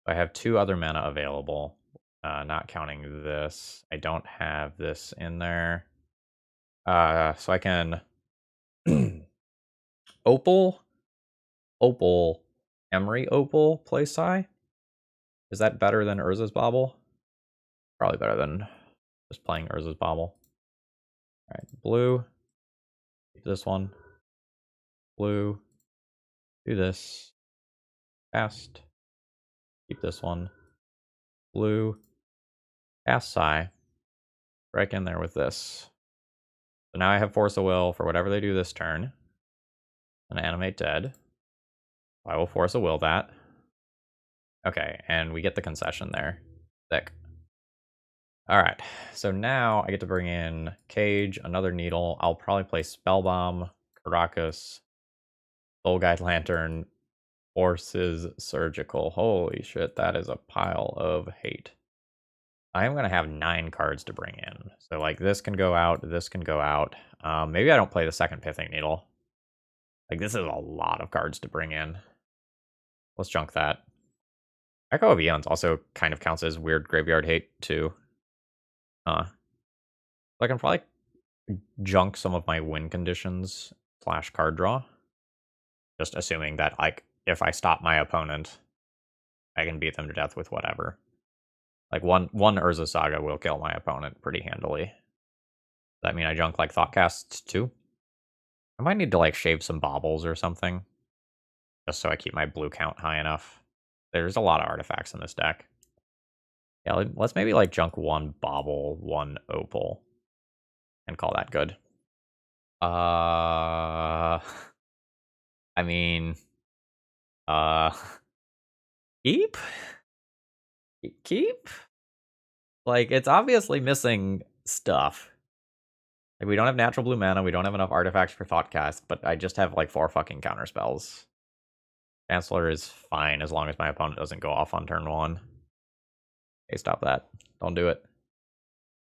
I have 2 other mana available, not counting this. I don't have this in there. So I can Opal, Emery Opal, play Sai. Because Is that better than Urza's Bauble? Probably better than just playing Urza's Bauble. Alright, blue. Keep this one. Blue. Do this. Cast. Keep this one. Blue. Cast Psy. Right in there with this. So now I have Force of Will for whatever they do this turn. And Animate Dead. I will Force of Will that. Okay, and we get the concession there. Sick. Alright, so now I get to bring in Cage, another Needle. I'll probably play Spellbomb, Caracas, Soul Guide Lantern, Forces, Surgical. Holy shit, that is a pile of hate. I am going to have 9 cards to bring in. So, like, this can go out, this can go out. Maybe I don't play the second Pithing Needle. Like, this is a lot of cards to bring in. Let's junk that. Echo of Eons also kind of counts as weird graveyard hate, too. I can probably junk some of my win conditions / card draw. Just assuming that, like, if I stop my opponent, I can beat them to death with whatever. Like, one Urza Saga will kill my opponent pretty handily. Does that mean I junk, like, Thoughtcasts, too? I might need to, like, shave some baubles or something. Just so I keep my blue count high enough. There's a lot of artifacts in this deck. Yeah, let's maybe, like, junk 1 bauble, 1 opal. And call that good. I mean... Keep? Keep? Like, it's obviously missing stuff. Like, we don't have natural blue mana, we don't have enough artifacts for Thoughtcast, but I just have, like, 4 fucking counter spells. Chancellor is fine as long as my opponent doesn't go off on turn 1. Okay, stop that. Don't do it.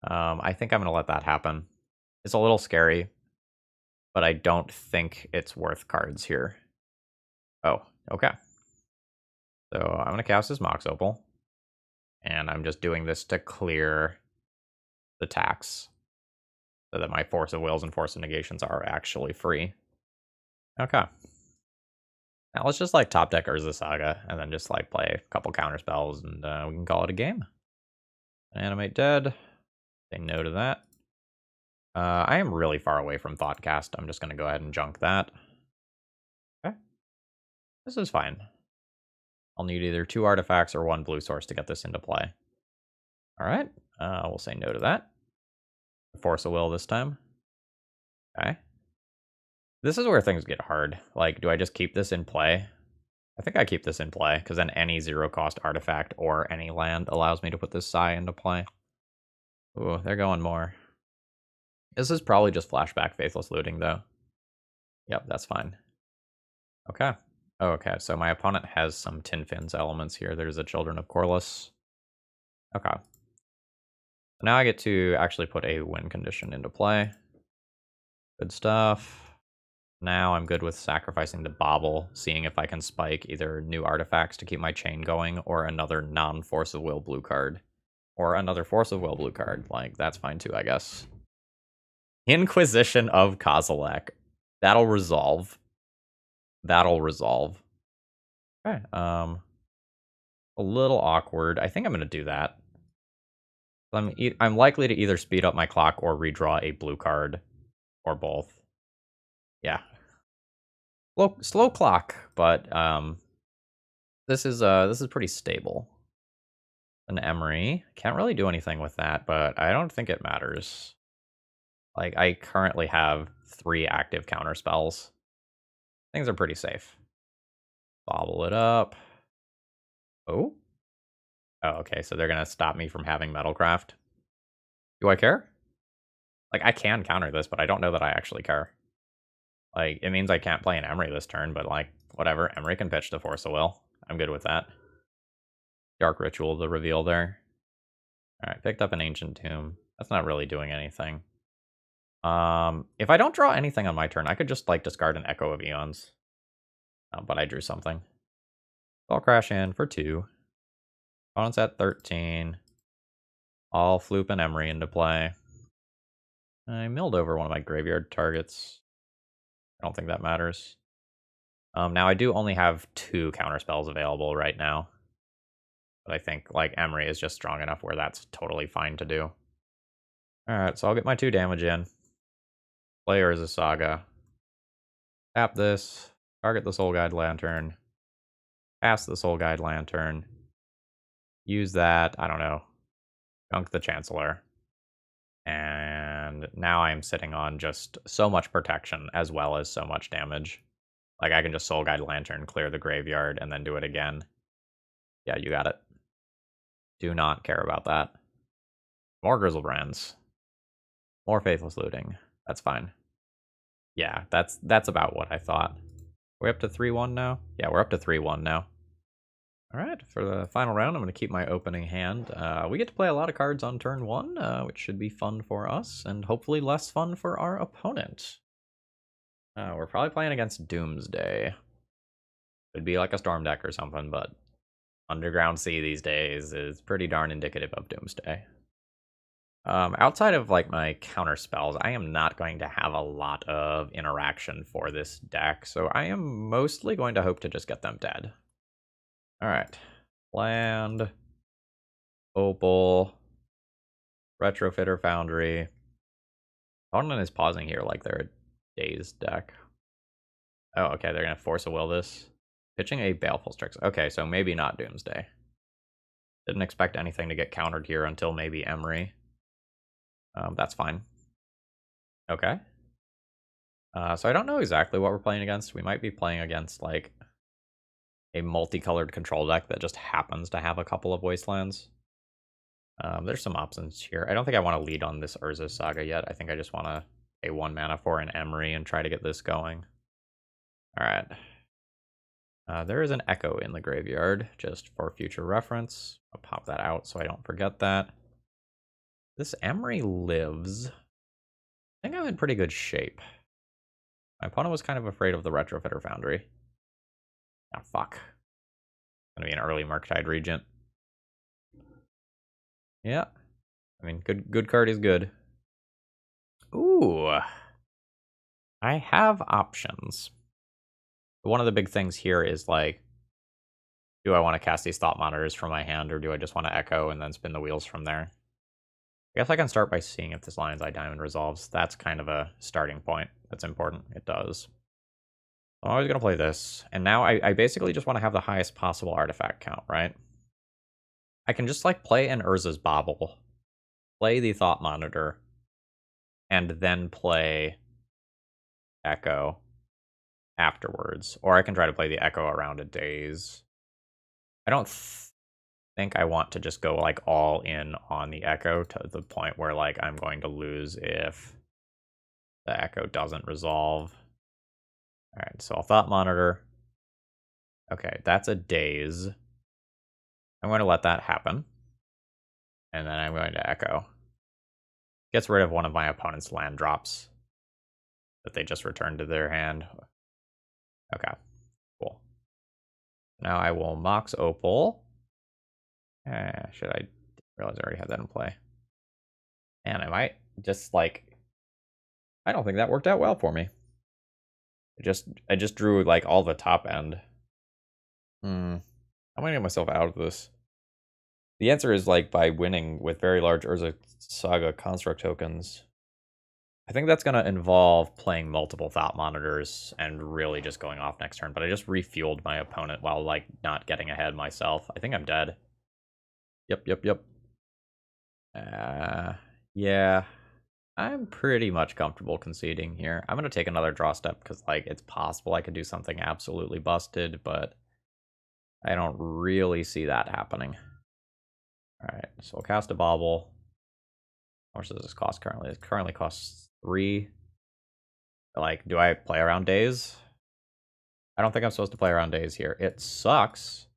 I think I'm going to let that happen. It's a little scary, but I don't think it's worth cards here. Oh, okay. So I'm going to cast this Mox Opal. And I'm just doing this to clear the tax. So that my Force of Wills and Force of Negations are actually free. Okay. Now let's just, like, top deck Urza Saga, and then just, like, play a couple counter spells, and we can call it a game. Animate Dead. Say no to that. I am really far away from Thoughtcast. I'm just going to go ahead and junk that. Okay. This is fine. I'll need either 2 artifacts or 1 blue source to get this into play. Alright. We'll say no to that. Force of Will this time. Okay. This is where things get hard. Like, do I just keep this in play? I think I keep this in play, because then any 0-cost artifact or any land allows me to put this Psy into play. Ooh, they're going more. This is probably just flashback Faithless Looting, though. Yep, that's fine. Okay. Oh, okay, so my opponent has some Tin Fins elements here. There's the Children of Corliss. Okay. Now I get to actually put a win condition into play. Good stuff. Now I'm good with sacrificing the Bauble, seeing if I can spike either new artifacts to keep my chain going, or another non-Force of Will blue card. Or another Force of Will blue card. Like, that's fine too, I guess. Inquisition of Kozilek. That'll resolve. That'll resolve. Okay, a little awkward. I think I'm going to do that. I'm likely to either speed up my clock or redraw a blue card, or both. Yeah. Slow clock, but this is pretty stable. An Emery. Can't really do anything with that, but I don't think it matters. Like, I currently have 3 active counter spells. Things are pretty safe. Bobble it up. Oh? Oh, okay, so they're gonna stop me from having Metalcraft. Do I care? Like, I can counter this, but I don't know that I actually care. Like, it means I can't play an Emery this turn, but, like, whatever. Emery can pitch to Force of Will. I'm good with that. Dark Ritual, the reveal there. Alright, picked up an Ancient Tomb. That's not really doing anything. If I don't draw anything on my turn, I could just, like, discard an Echo of Eons. But I drew something. I'll crash in for 2. Opponent's at 13. I'll floop an Emery into play. I milled over one of my graveyard targets. I don't think that matters. Now I do only have 2 counter spells available right now. But I think, like, Emery is just strong enough where that's totally fine to do. Alright, so I'll get my 2 damage in. Play Urza Saga. Tap this. Target the Soul Guide Lantern. Pass the Soul Guide Lantern. Use that, I don't know. Dunk the Chancellor. And now I'm sitting on just so much protection as well as so much damage. Like, I can just Soul Guide Lantern, clear the graveyard, and then do it again. Yeah, you got it. Do not care about that. More Grizzlebrands. More Faithless Looting. That's fine. Yeah, that's about what I thought. We're up to 3-1 now? Yeah, we're up to 3-1 now. Alright, for the final round, I'm going to keep my opening hand. We get to play a lot of cards on turn 1, which should be fun for us, and hopefully less fun for our opponent. We're probably playing against Doomsday. Could be like a Storm deck or something, but Underground Sea these days is pretty darn indicative of Doomsday. Outside of, like, my counter spells, I am not going to have a lot of interaction for this deck, so I am mostly going to hope to just get them dead. Alright. Land. Opal. Retrofitter Foundry. Opponent is pausing here like they're a dazed deck. Oh, okay, they're going to Force a Will this. Pitching a Baleful Strix. Okay, so maybe not Doomsday. Didn't expect anything to get countered here until maybe Emery. That's fine. Okay. So I don't know exactly what we're playing against. We might be playing against, like, a multicolored control deck that just happens to have a couple of Wastelands. There's some options here. I don't think I want to lead on this Urza Saga yet. I think I just want to pay 1 mana for an Emery and try to get this going. Alright. There is an Echo in the graveyard, just for future reference. I'll pop that out so I don't forget that. This Emery lives. I think I'm in pretty good shape. My opponent was kind of afraid of the Retrofitter Foundry. Ah, fuck. Gonna be an early Murktide Regent. Yeah. I mean, good card is good. Ooh. I have options. One of the big things here is, like, do I want to cast these Thought Monitors from my hand, or do I just want to Echo and then spin the wheels from there? I guess I can start by seeing if this Lion's Eye Diamond resolves. That's kind of a starting point. That's important. It does. I'm always going to play this. And now I basically just want to have the highest possible artifact count, right? I can just, like, play an Urza's Bauble, play the Thought Monitor, and then play Echo afterwards. Or I can try to play the Echo around a Daze. I don't think I want to just go, like, all in on the Echo to the point where, like, I'm going to lose if the Echo doesn't resolve. Alright, so I'll Thought Monitor. Okay, that's a Daze. I'm going to let that happen. And then I'm going to Echo. Gets rid of one of my opponent's land drops that they just returned to their hand. Okay, cool. Now I will Mox Opal. Should I realize I already had that in play? And I might just, like, I don't think that worked out well for me. I just drew, like, all the top end. I'm gonna get myself out of this. The answer is, like, by winning with very large Urza Saga construct tokens. I think that's gonna involve playing multiple Thought Monitors and really just going off next turn, but I just refueled my opponent while, like, not getting ahead myself. I think I'm dead. Yep. Yeah. I'm pretty much comfortable conceding here. I'm gonna take another draw step because, like, it's possible I could do something absolutely busted, but I don't really see that happening. Alright, so I'll cast a Bauble. How much does this cost currently? It currently costs 3. Like, do I play around Days? I don't think I'm supposed to play around Days here. It sucks.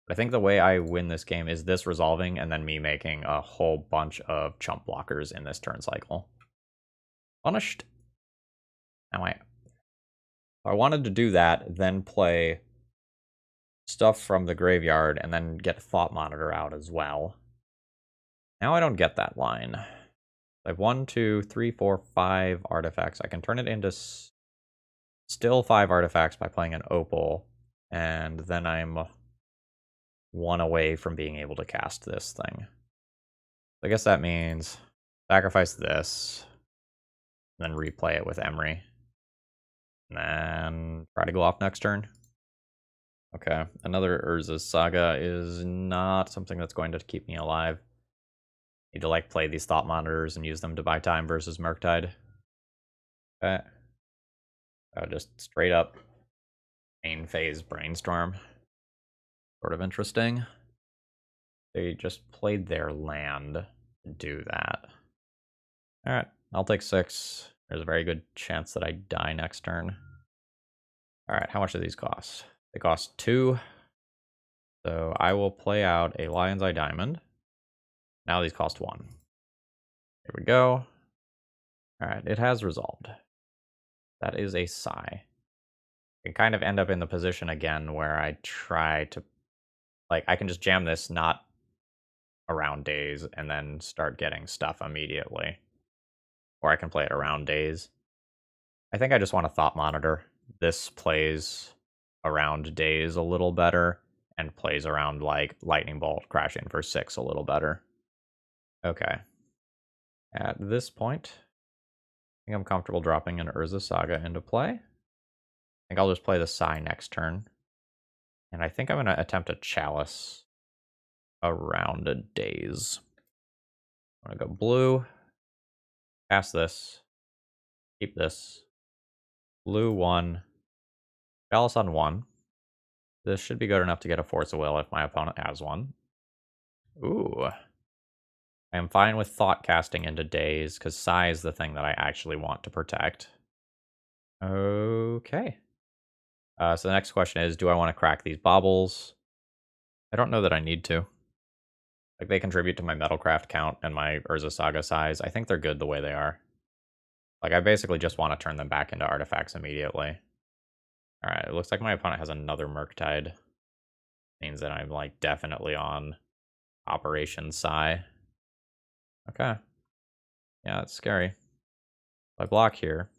But I think the way I win this game is this resolving and then me making a whole bunch of chump blockers in this turn cycle. Punished. Now I wanted to do that, then play stuff from the graveyard, and then get Thought Monitor out as well. Now I don't get that line. I have 1, 2, 3, 4, 5 artifacts. I can turn it into still 5 artifacts by playing an Opal, and then I'm one away from being able to cast this thing. I guess that means sacrifice this, and then replay it with Emery. And then try to go off next turn. Okay, another Urza's Saga is not something that's going to keep me alive. Need to like play these Thought Monitors and use them to buy time versus Murktide. Okay. Just straight up main phase Brainstorm. Sort of interesting. They just played their land to do that. Alright, I'll take 6. There's a very good chance that I die next turn. Alright, how much do these cost? They cost 2. So I will play out a Lion's Eye Diamond. Now these cost 1. Here we go. Alright, it has resolved. That is a sigh. I can kind of end up in the position again where I try to... Like, I can just jam this not around days and then start getting stuff immediately. Or I can play it around days. I think I just want a Thought Monitor. This plays around days a little better and plays around, like, Lightning Bolt crashing for 6 a little better. Okay. At this point, I think I'm comfortable dropping an Urza Saga into play. I think I'll just play the Sai next turn. And I think I'm going to attempt a Chalice around a days. I'm going to go blue. Pass this. Keep this. Blue 1. Chalice on 1. This should be good enough to get a Force of Will if my opponent has one. Ooh. I am fine with Thought casting into days, because Sai is the thing that I actually want to protect. Okay. So the next question is, do I want to crack these baubles? I don't know that I need to. Like, they contribute to my Metalcraft count and my Urza Saga size. I think they're good the way they are. Like, I basically just want to turn them back into artifacts immediately. Alright, it looks like my opponent has another Murktide. Means that I'm, like, definitely on Operation Sai. Okay. Yeah, it's scary. If I block here,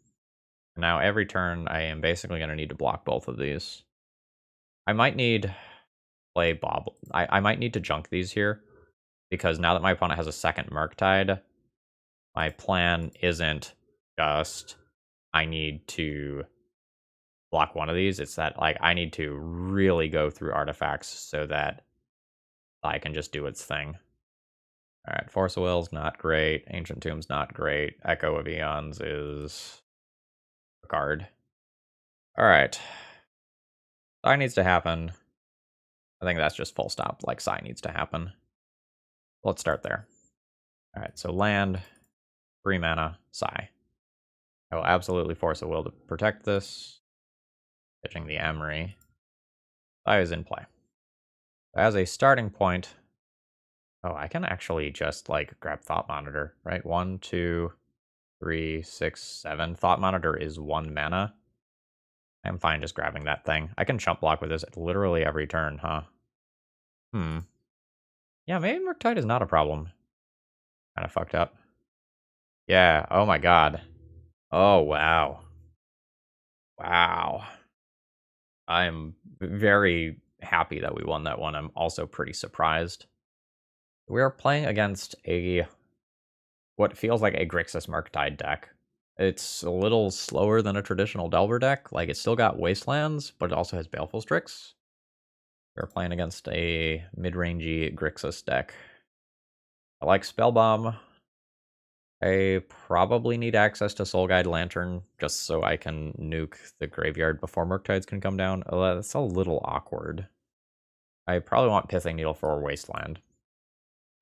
now every turn I am basically going to need to block both of these. I might need play Bob. I might need to junk these here, because now that my opponent has a second Murktide, my plan isn't just I need to block one of these. It's that, like, I need to really go through artifacts so that I can just do its thing. Alright, Force of Will's not great. Ancient Tomb's not great. Echo of Eons is a card. Alright. Sai needs to happen. I think that's just full stop. Like, Sai needs to happen. Let's start there. Alright, so land, 3 mana, Sai. I will absolutely Force a Will to protect this. Pitching the Emery. Sai is in play. As a starting point... Oh, I can actually just, like, grab Thought Monitor, right? 1, 2, 3, 6, 7. Thought Monitor is 1 mana. I'm fine just grabbing that thing. I can chump block with this literally every turn, huh? Yeah, maybe Murktide is not a problem. Kind of fucked up. Yeah, oh my god. Oh, wow. Wow. I'm very happy that we won that one. I'm also pretty surprised. We are playing against what feels like a Grixis Murktide deck. It's a little slower than a traditional Delver deck. Like, it's still got Wastelands, but it also has Baleful Strix. We're playing against a mid-rangey Grixis deck. I like Spellbomb. I probably need access to Soul Guide Lantern just so I can nuke the graveyard before Murktides can come down. That's a little awkward. I probably want Pithing Needle for a Wasteland.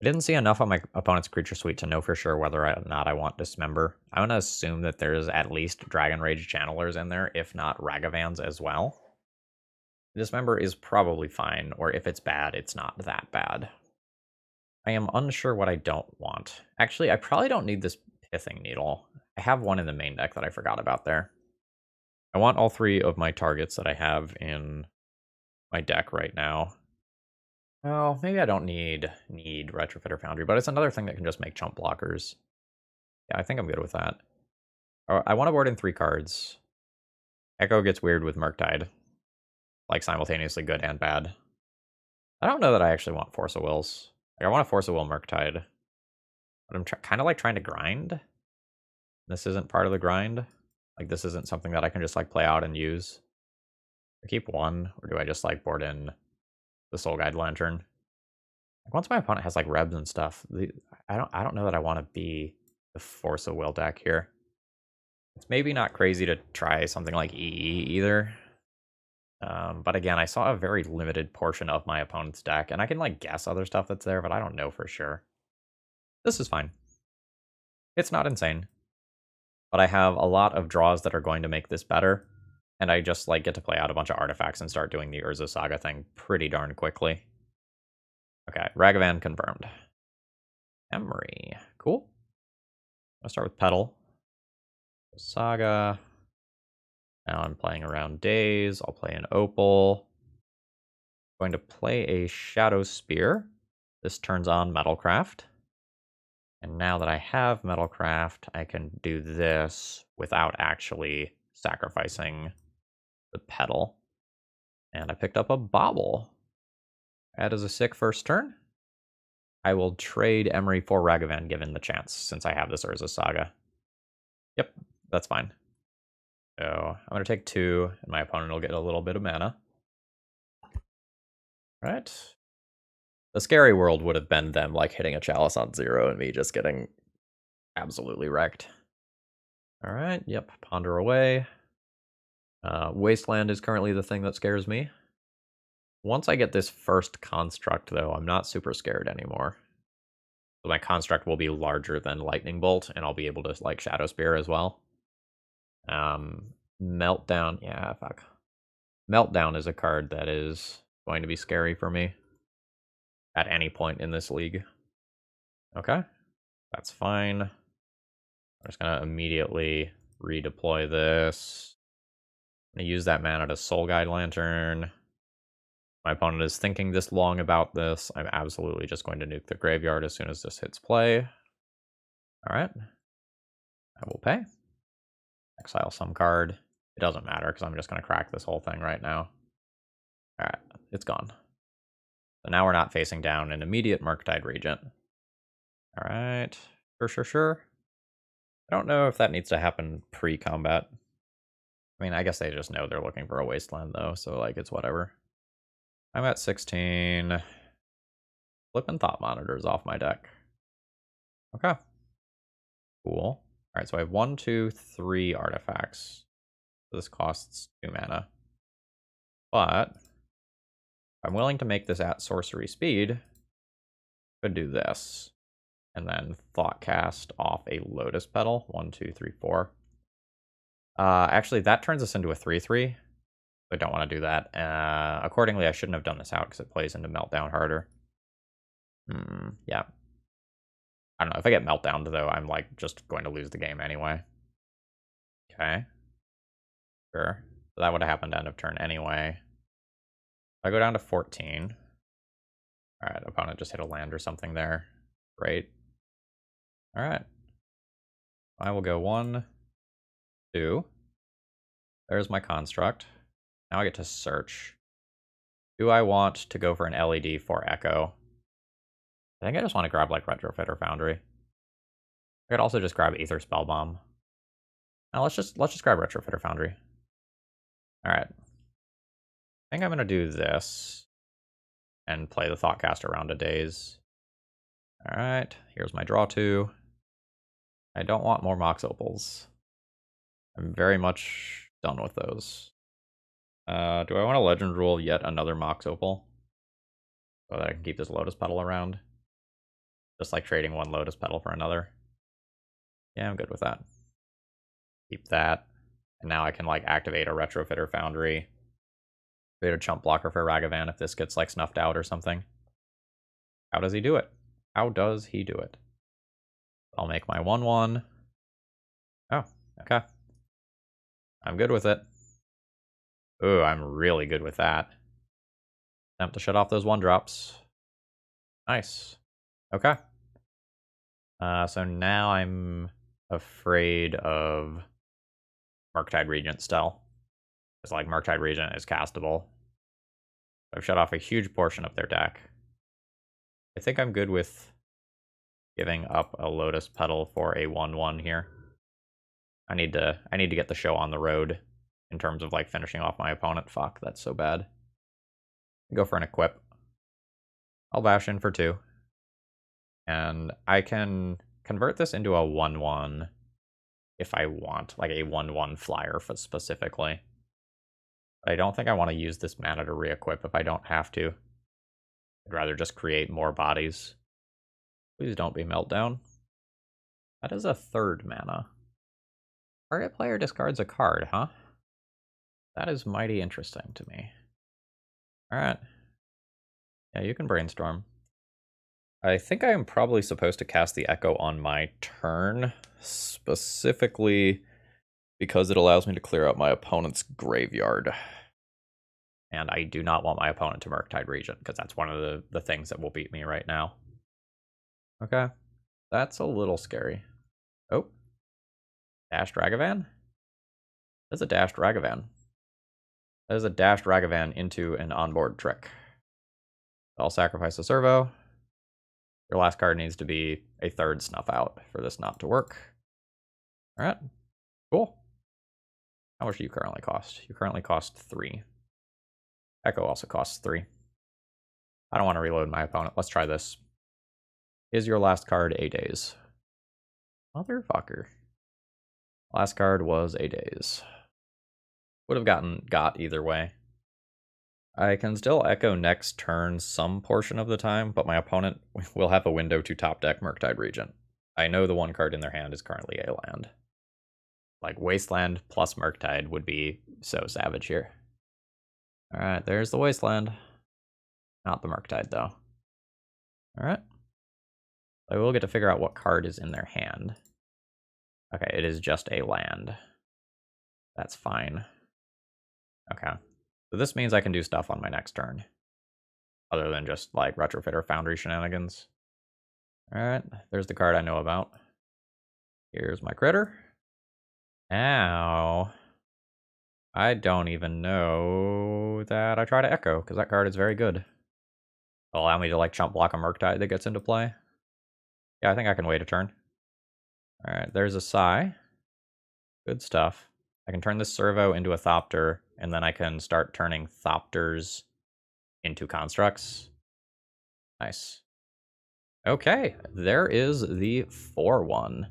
I didn't see enough on my opponent's creature suite to know for sure whether or not I want Dismember. I'm going to assume that there's at least Dragon Rage Channelers in there, if not Ragavans as well. Dismember is probably fine, or if it's bad, it's not that bad. I am unsure what I don't want. Actually, I probably don't need this Pithing Needle. I have one in the main deck that I forgot about there. I want all 3 of my targets that I have in my deck right now. Oh, maybe I don't need Retrofitter Foundry, but it's another thing that can just make chump blockers. Yeah, I think I'm good with that. I want to board in 3 cards. Echo gets weird with Murktide. Like, simultaneously good and bad. I don't know that I actually want Force of Wills. Like, I want to Force of Will Murktide. But I'm kind of like trying to grind. This isn't part of the grind. Like, this isn't something that I can just like play out and use. I keep one, or do I just like board in the Soul Guide Lantern? Like, once my opponent has like Rebs and stuff, I don't know that I want to be the Force of Will deck here. It's maybe not crazy to try something like EE either. But again, I saw a very limited portion of my opponent's deck, and I can like guess other stuff that's there, but I don't know for sure. This is fine. It's not insane. But I have a lot of draws that are going to make this better, and I just like get to play out a bunch of artifacts and start doing the Urza Saga thing pretty darn quickly. Okay, Ragavan confirmed. Emery, cool. I'll start with Petal. Saga. Now I'm playing around Days. I'll play an Opal. Going to play a Shadow Spear. This turns on Metalcraft. And now that I have Metalcraft, I can do this without actually sacrificing the Petal. And I picked up a Bobble. That is a sick first turn. I will trade Emery for Ragavan given the chance, since I have this Urza Saga. Yep, that's fine. So I'm going to take 2, and my opponent will get a little bit of mana. Right. The scary world would have been them like hitting a Chalice on 0 and me just getting absolutely wrecked. All right, yep, ponder away. Wasteland is currently the thing that scares me. Once I get this first construct, though, I'm not super scared anymore. So my construct will be larger than Lightning Bolt, and I'll be able to like Shadow Spear as well. Meltdown, yeah, fuck. Meltdown is a card that is going to be scary for me at any point in this league. Okay, that's fine. I'm just gonna immediately redeploy this. I'm gonna use that mana to Soul Guide Lantern. My opponent is thinking this long about this. I'm absolutely just going to nuke the graveyard as soon as this hits play. All right, I will pay. Exile some card. It doesn't matter because I'm just going to crack this whole thing right now. All right, it's gone. So now we're not facing down an immediate Murktide Regent. All right, sure. I don't know if that needs to happen pre-combat. I mean, I guess they just know they're looking for a Wasteland, though, so, like, it's whatever. I'm at 16. Flipping Thought Monitors off my deck. Okay. Cool. All right, so I have 1, 2, 3 artifacts. So this costs 2 mana. But I'm willing to make this at sorcery speed. Could do this. And then Thought Cast off a Lotus Petal. 1, 2, 3, 4. Actually, that turns us into a 3/3. I don't want to do that. Accordingly, I shouldn't have done this out because it plays into Meltdown harder. Yeah. I don't know. If I get Meltdown, though, I'm like just going to lose the game anyway. Okay. Sure. So that would have happened end of turn anyway. I go down to 14. All right, opponent just hit a land or something there. Great. All right. I will go 1, 2. There's my construct. Now I get to search. Do I want to go for an LED for Echo? I think I just want to grab like Retrofitter Foundry. I could also just grab Aether Spellbomb. Now let's just grab Retrofitter Foundry. All right. I think I'm gonna do this and play the Thoughtcaster around a Daze. All right. Here's my draw 2. I don't want more Mox Opals. I'm very much done with those. Do I want to Legend Rule yet another Mox Opal? So that I can keep this Lotus Petal around? Just like trading 1 Lotus Petal for another. Yeah, I'm good with that. Keep that. And now I can like activate a Retrofitter Foundry. Create a chump blocker for Ragavan if this gets like snuffed out or something. How does he do it? How does he do it? I'll make my 1/1. Oh, okay. I'm good with it. Ooh, I'm really good with that. Attempt to shut off those 1-drops. Nice. Okay. So now I'm afraid of Murktide Regent still. It's like Murktide Regent is castable. I've shut off a huge portion of their deck. I think I'm good with giving up a Lotus Petal for a 1/1 here. I need to get the show on the road in terms of like finishing off my opponent. Fuck, that's so bad. Go for an equip. I'll bash in for 2. And I can convert this into a 1/1 if I want, like a 1/1 flyer for specifically. But I don't think I want to use this mana to re-equip if I don't have to. I'd rather just create more bodies. Please don't be Meltdown. That is a 3rd mana. Target player discards a card, huh? That is mighty interesting to me. Alright. Yeah, you can brainstorm. I think I am probably supposed to cast the Echo on my turn, specifically because it allows me to clear out my opponent's graveyard. And I do not want my opponent to Murktide Regent, because that's one of the things that will beat me right now. Okay, that's a little scary. Oh, dashed Ragavan? That's a dashed Ragavan. That is a dashed Ragavan into an onboard trick. I'll sacrifice the servo. Your last card needs to be a 3rd Snuff Out for this not to work. Alright, cool. How much do you currently cost? You currently cost 3. Echo also costs 3. I don't want to reload my opponent. Let's try this. Is your last card a daze? Motherfucker. Last card was a daze. Would have got either way. I can still Echo next turn some portion of the time, but my opponent will have a window to top deck Murktide Regent. I know the one card in their hand is currently a land. Like, Wasteland plus Murktide would be so savage here. Alright, there's the Wasteland. Not the Murktide, though. Alright. I will get to figure out what card is in their hand. Okay, it is just a land. That's fine. Okay. So this means I can do stuff on my next turn. Other than just, like, Retrofit or Foundry shenanigans. Alright, there's the card I know about. Here's my critter. Now, I don't even know that I try to Echo, because that card is very good. It'll allow me to, like, chump block a Murktide that gets into play. Yeah, I think I can wait a turn. Alright, there's a Psy. Good stuff. I can turn this Servo into a Thopter, and then I can start turning Thopters into constructs. Nice. Okay, there is the 4/1.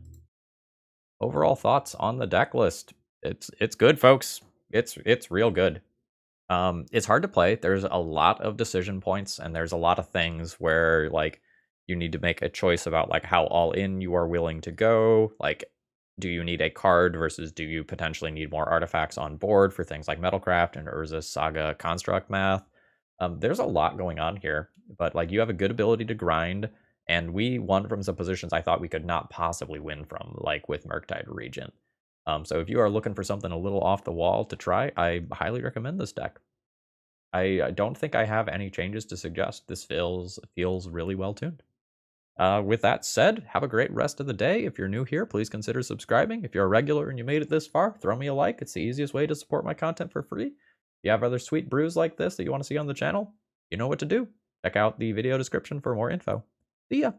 Overall thoughts on the deck list. It's good, folks. It's real good. It's hard to play. There's a lot of decision points, and there's a lot of things where, like, you need to make a choice about, like, how all in you are willing to go. Like, do you need a card versus do you potentially need more artifacts on board for things like Metalcraft and Urza's Saga construct math? There's a lot going on here, but, like, you have a good ability to grind, and we won from some positions I thought we could not possibly win from, like with Murktide Regent. So if you are looking for something a little off the wall to try, I highly recommend this deck. I don't think I have any changes to suggest. This feels really well tuned. With that said, have a great rest of the day. If you're new here, please consider subscribing. If you're a regular and you made it this far, throw me a like. It's the easiest way to support my content for free. If you have other sweet brews like this that you want to see on the channel, you know what to do. Check out the video description for more info. See ya!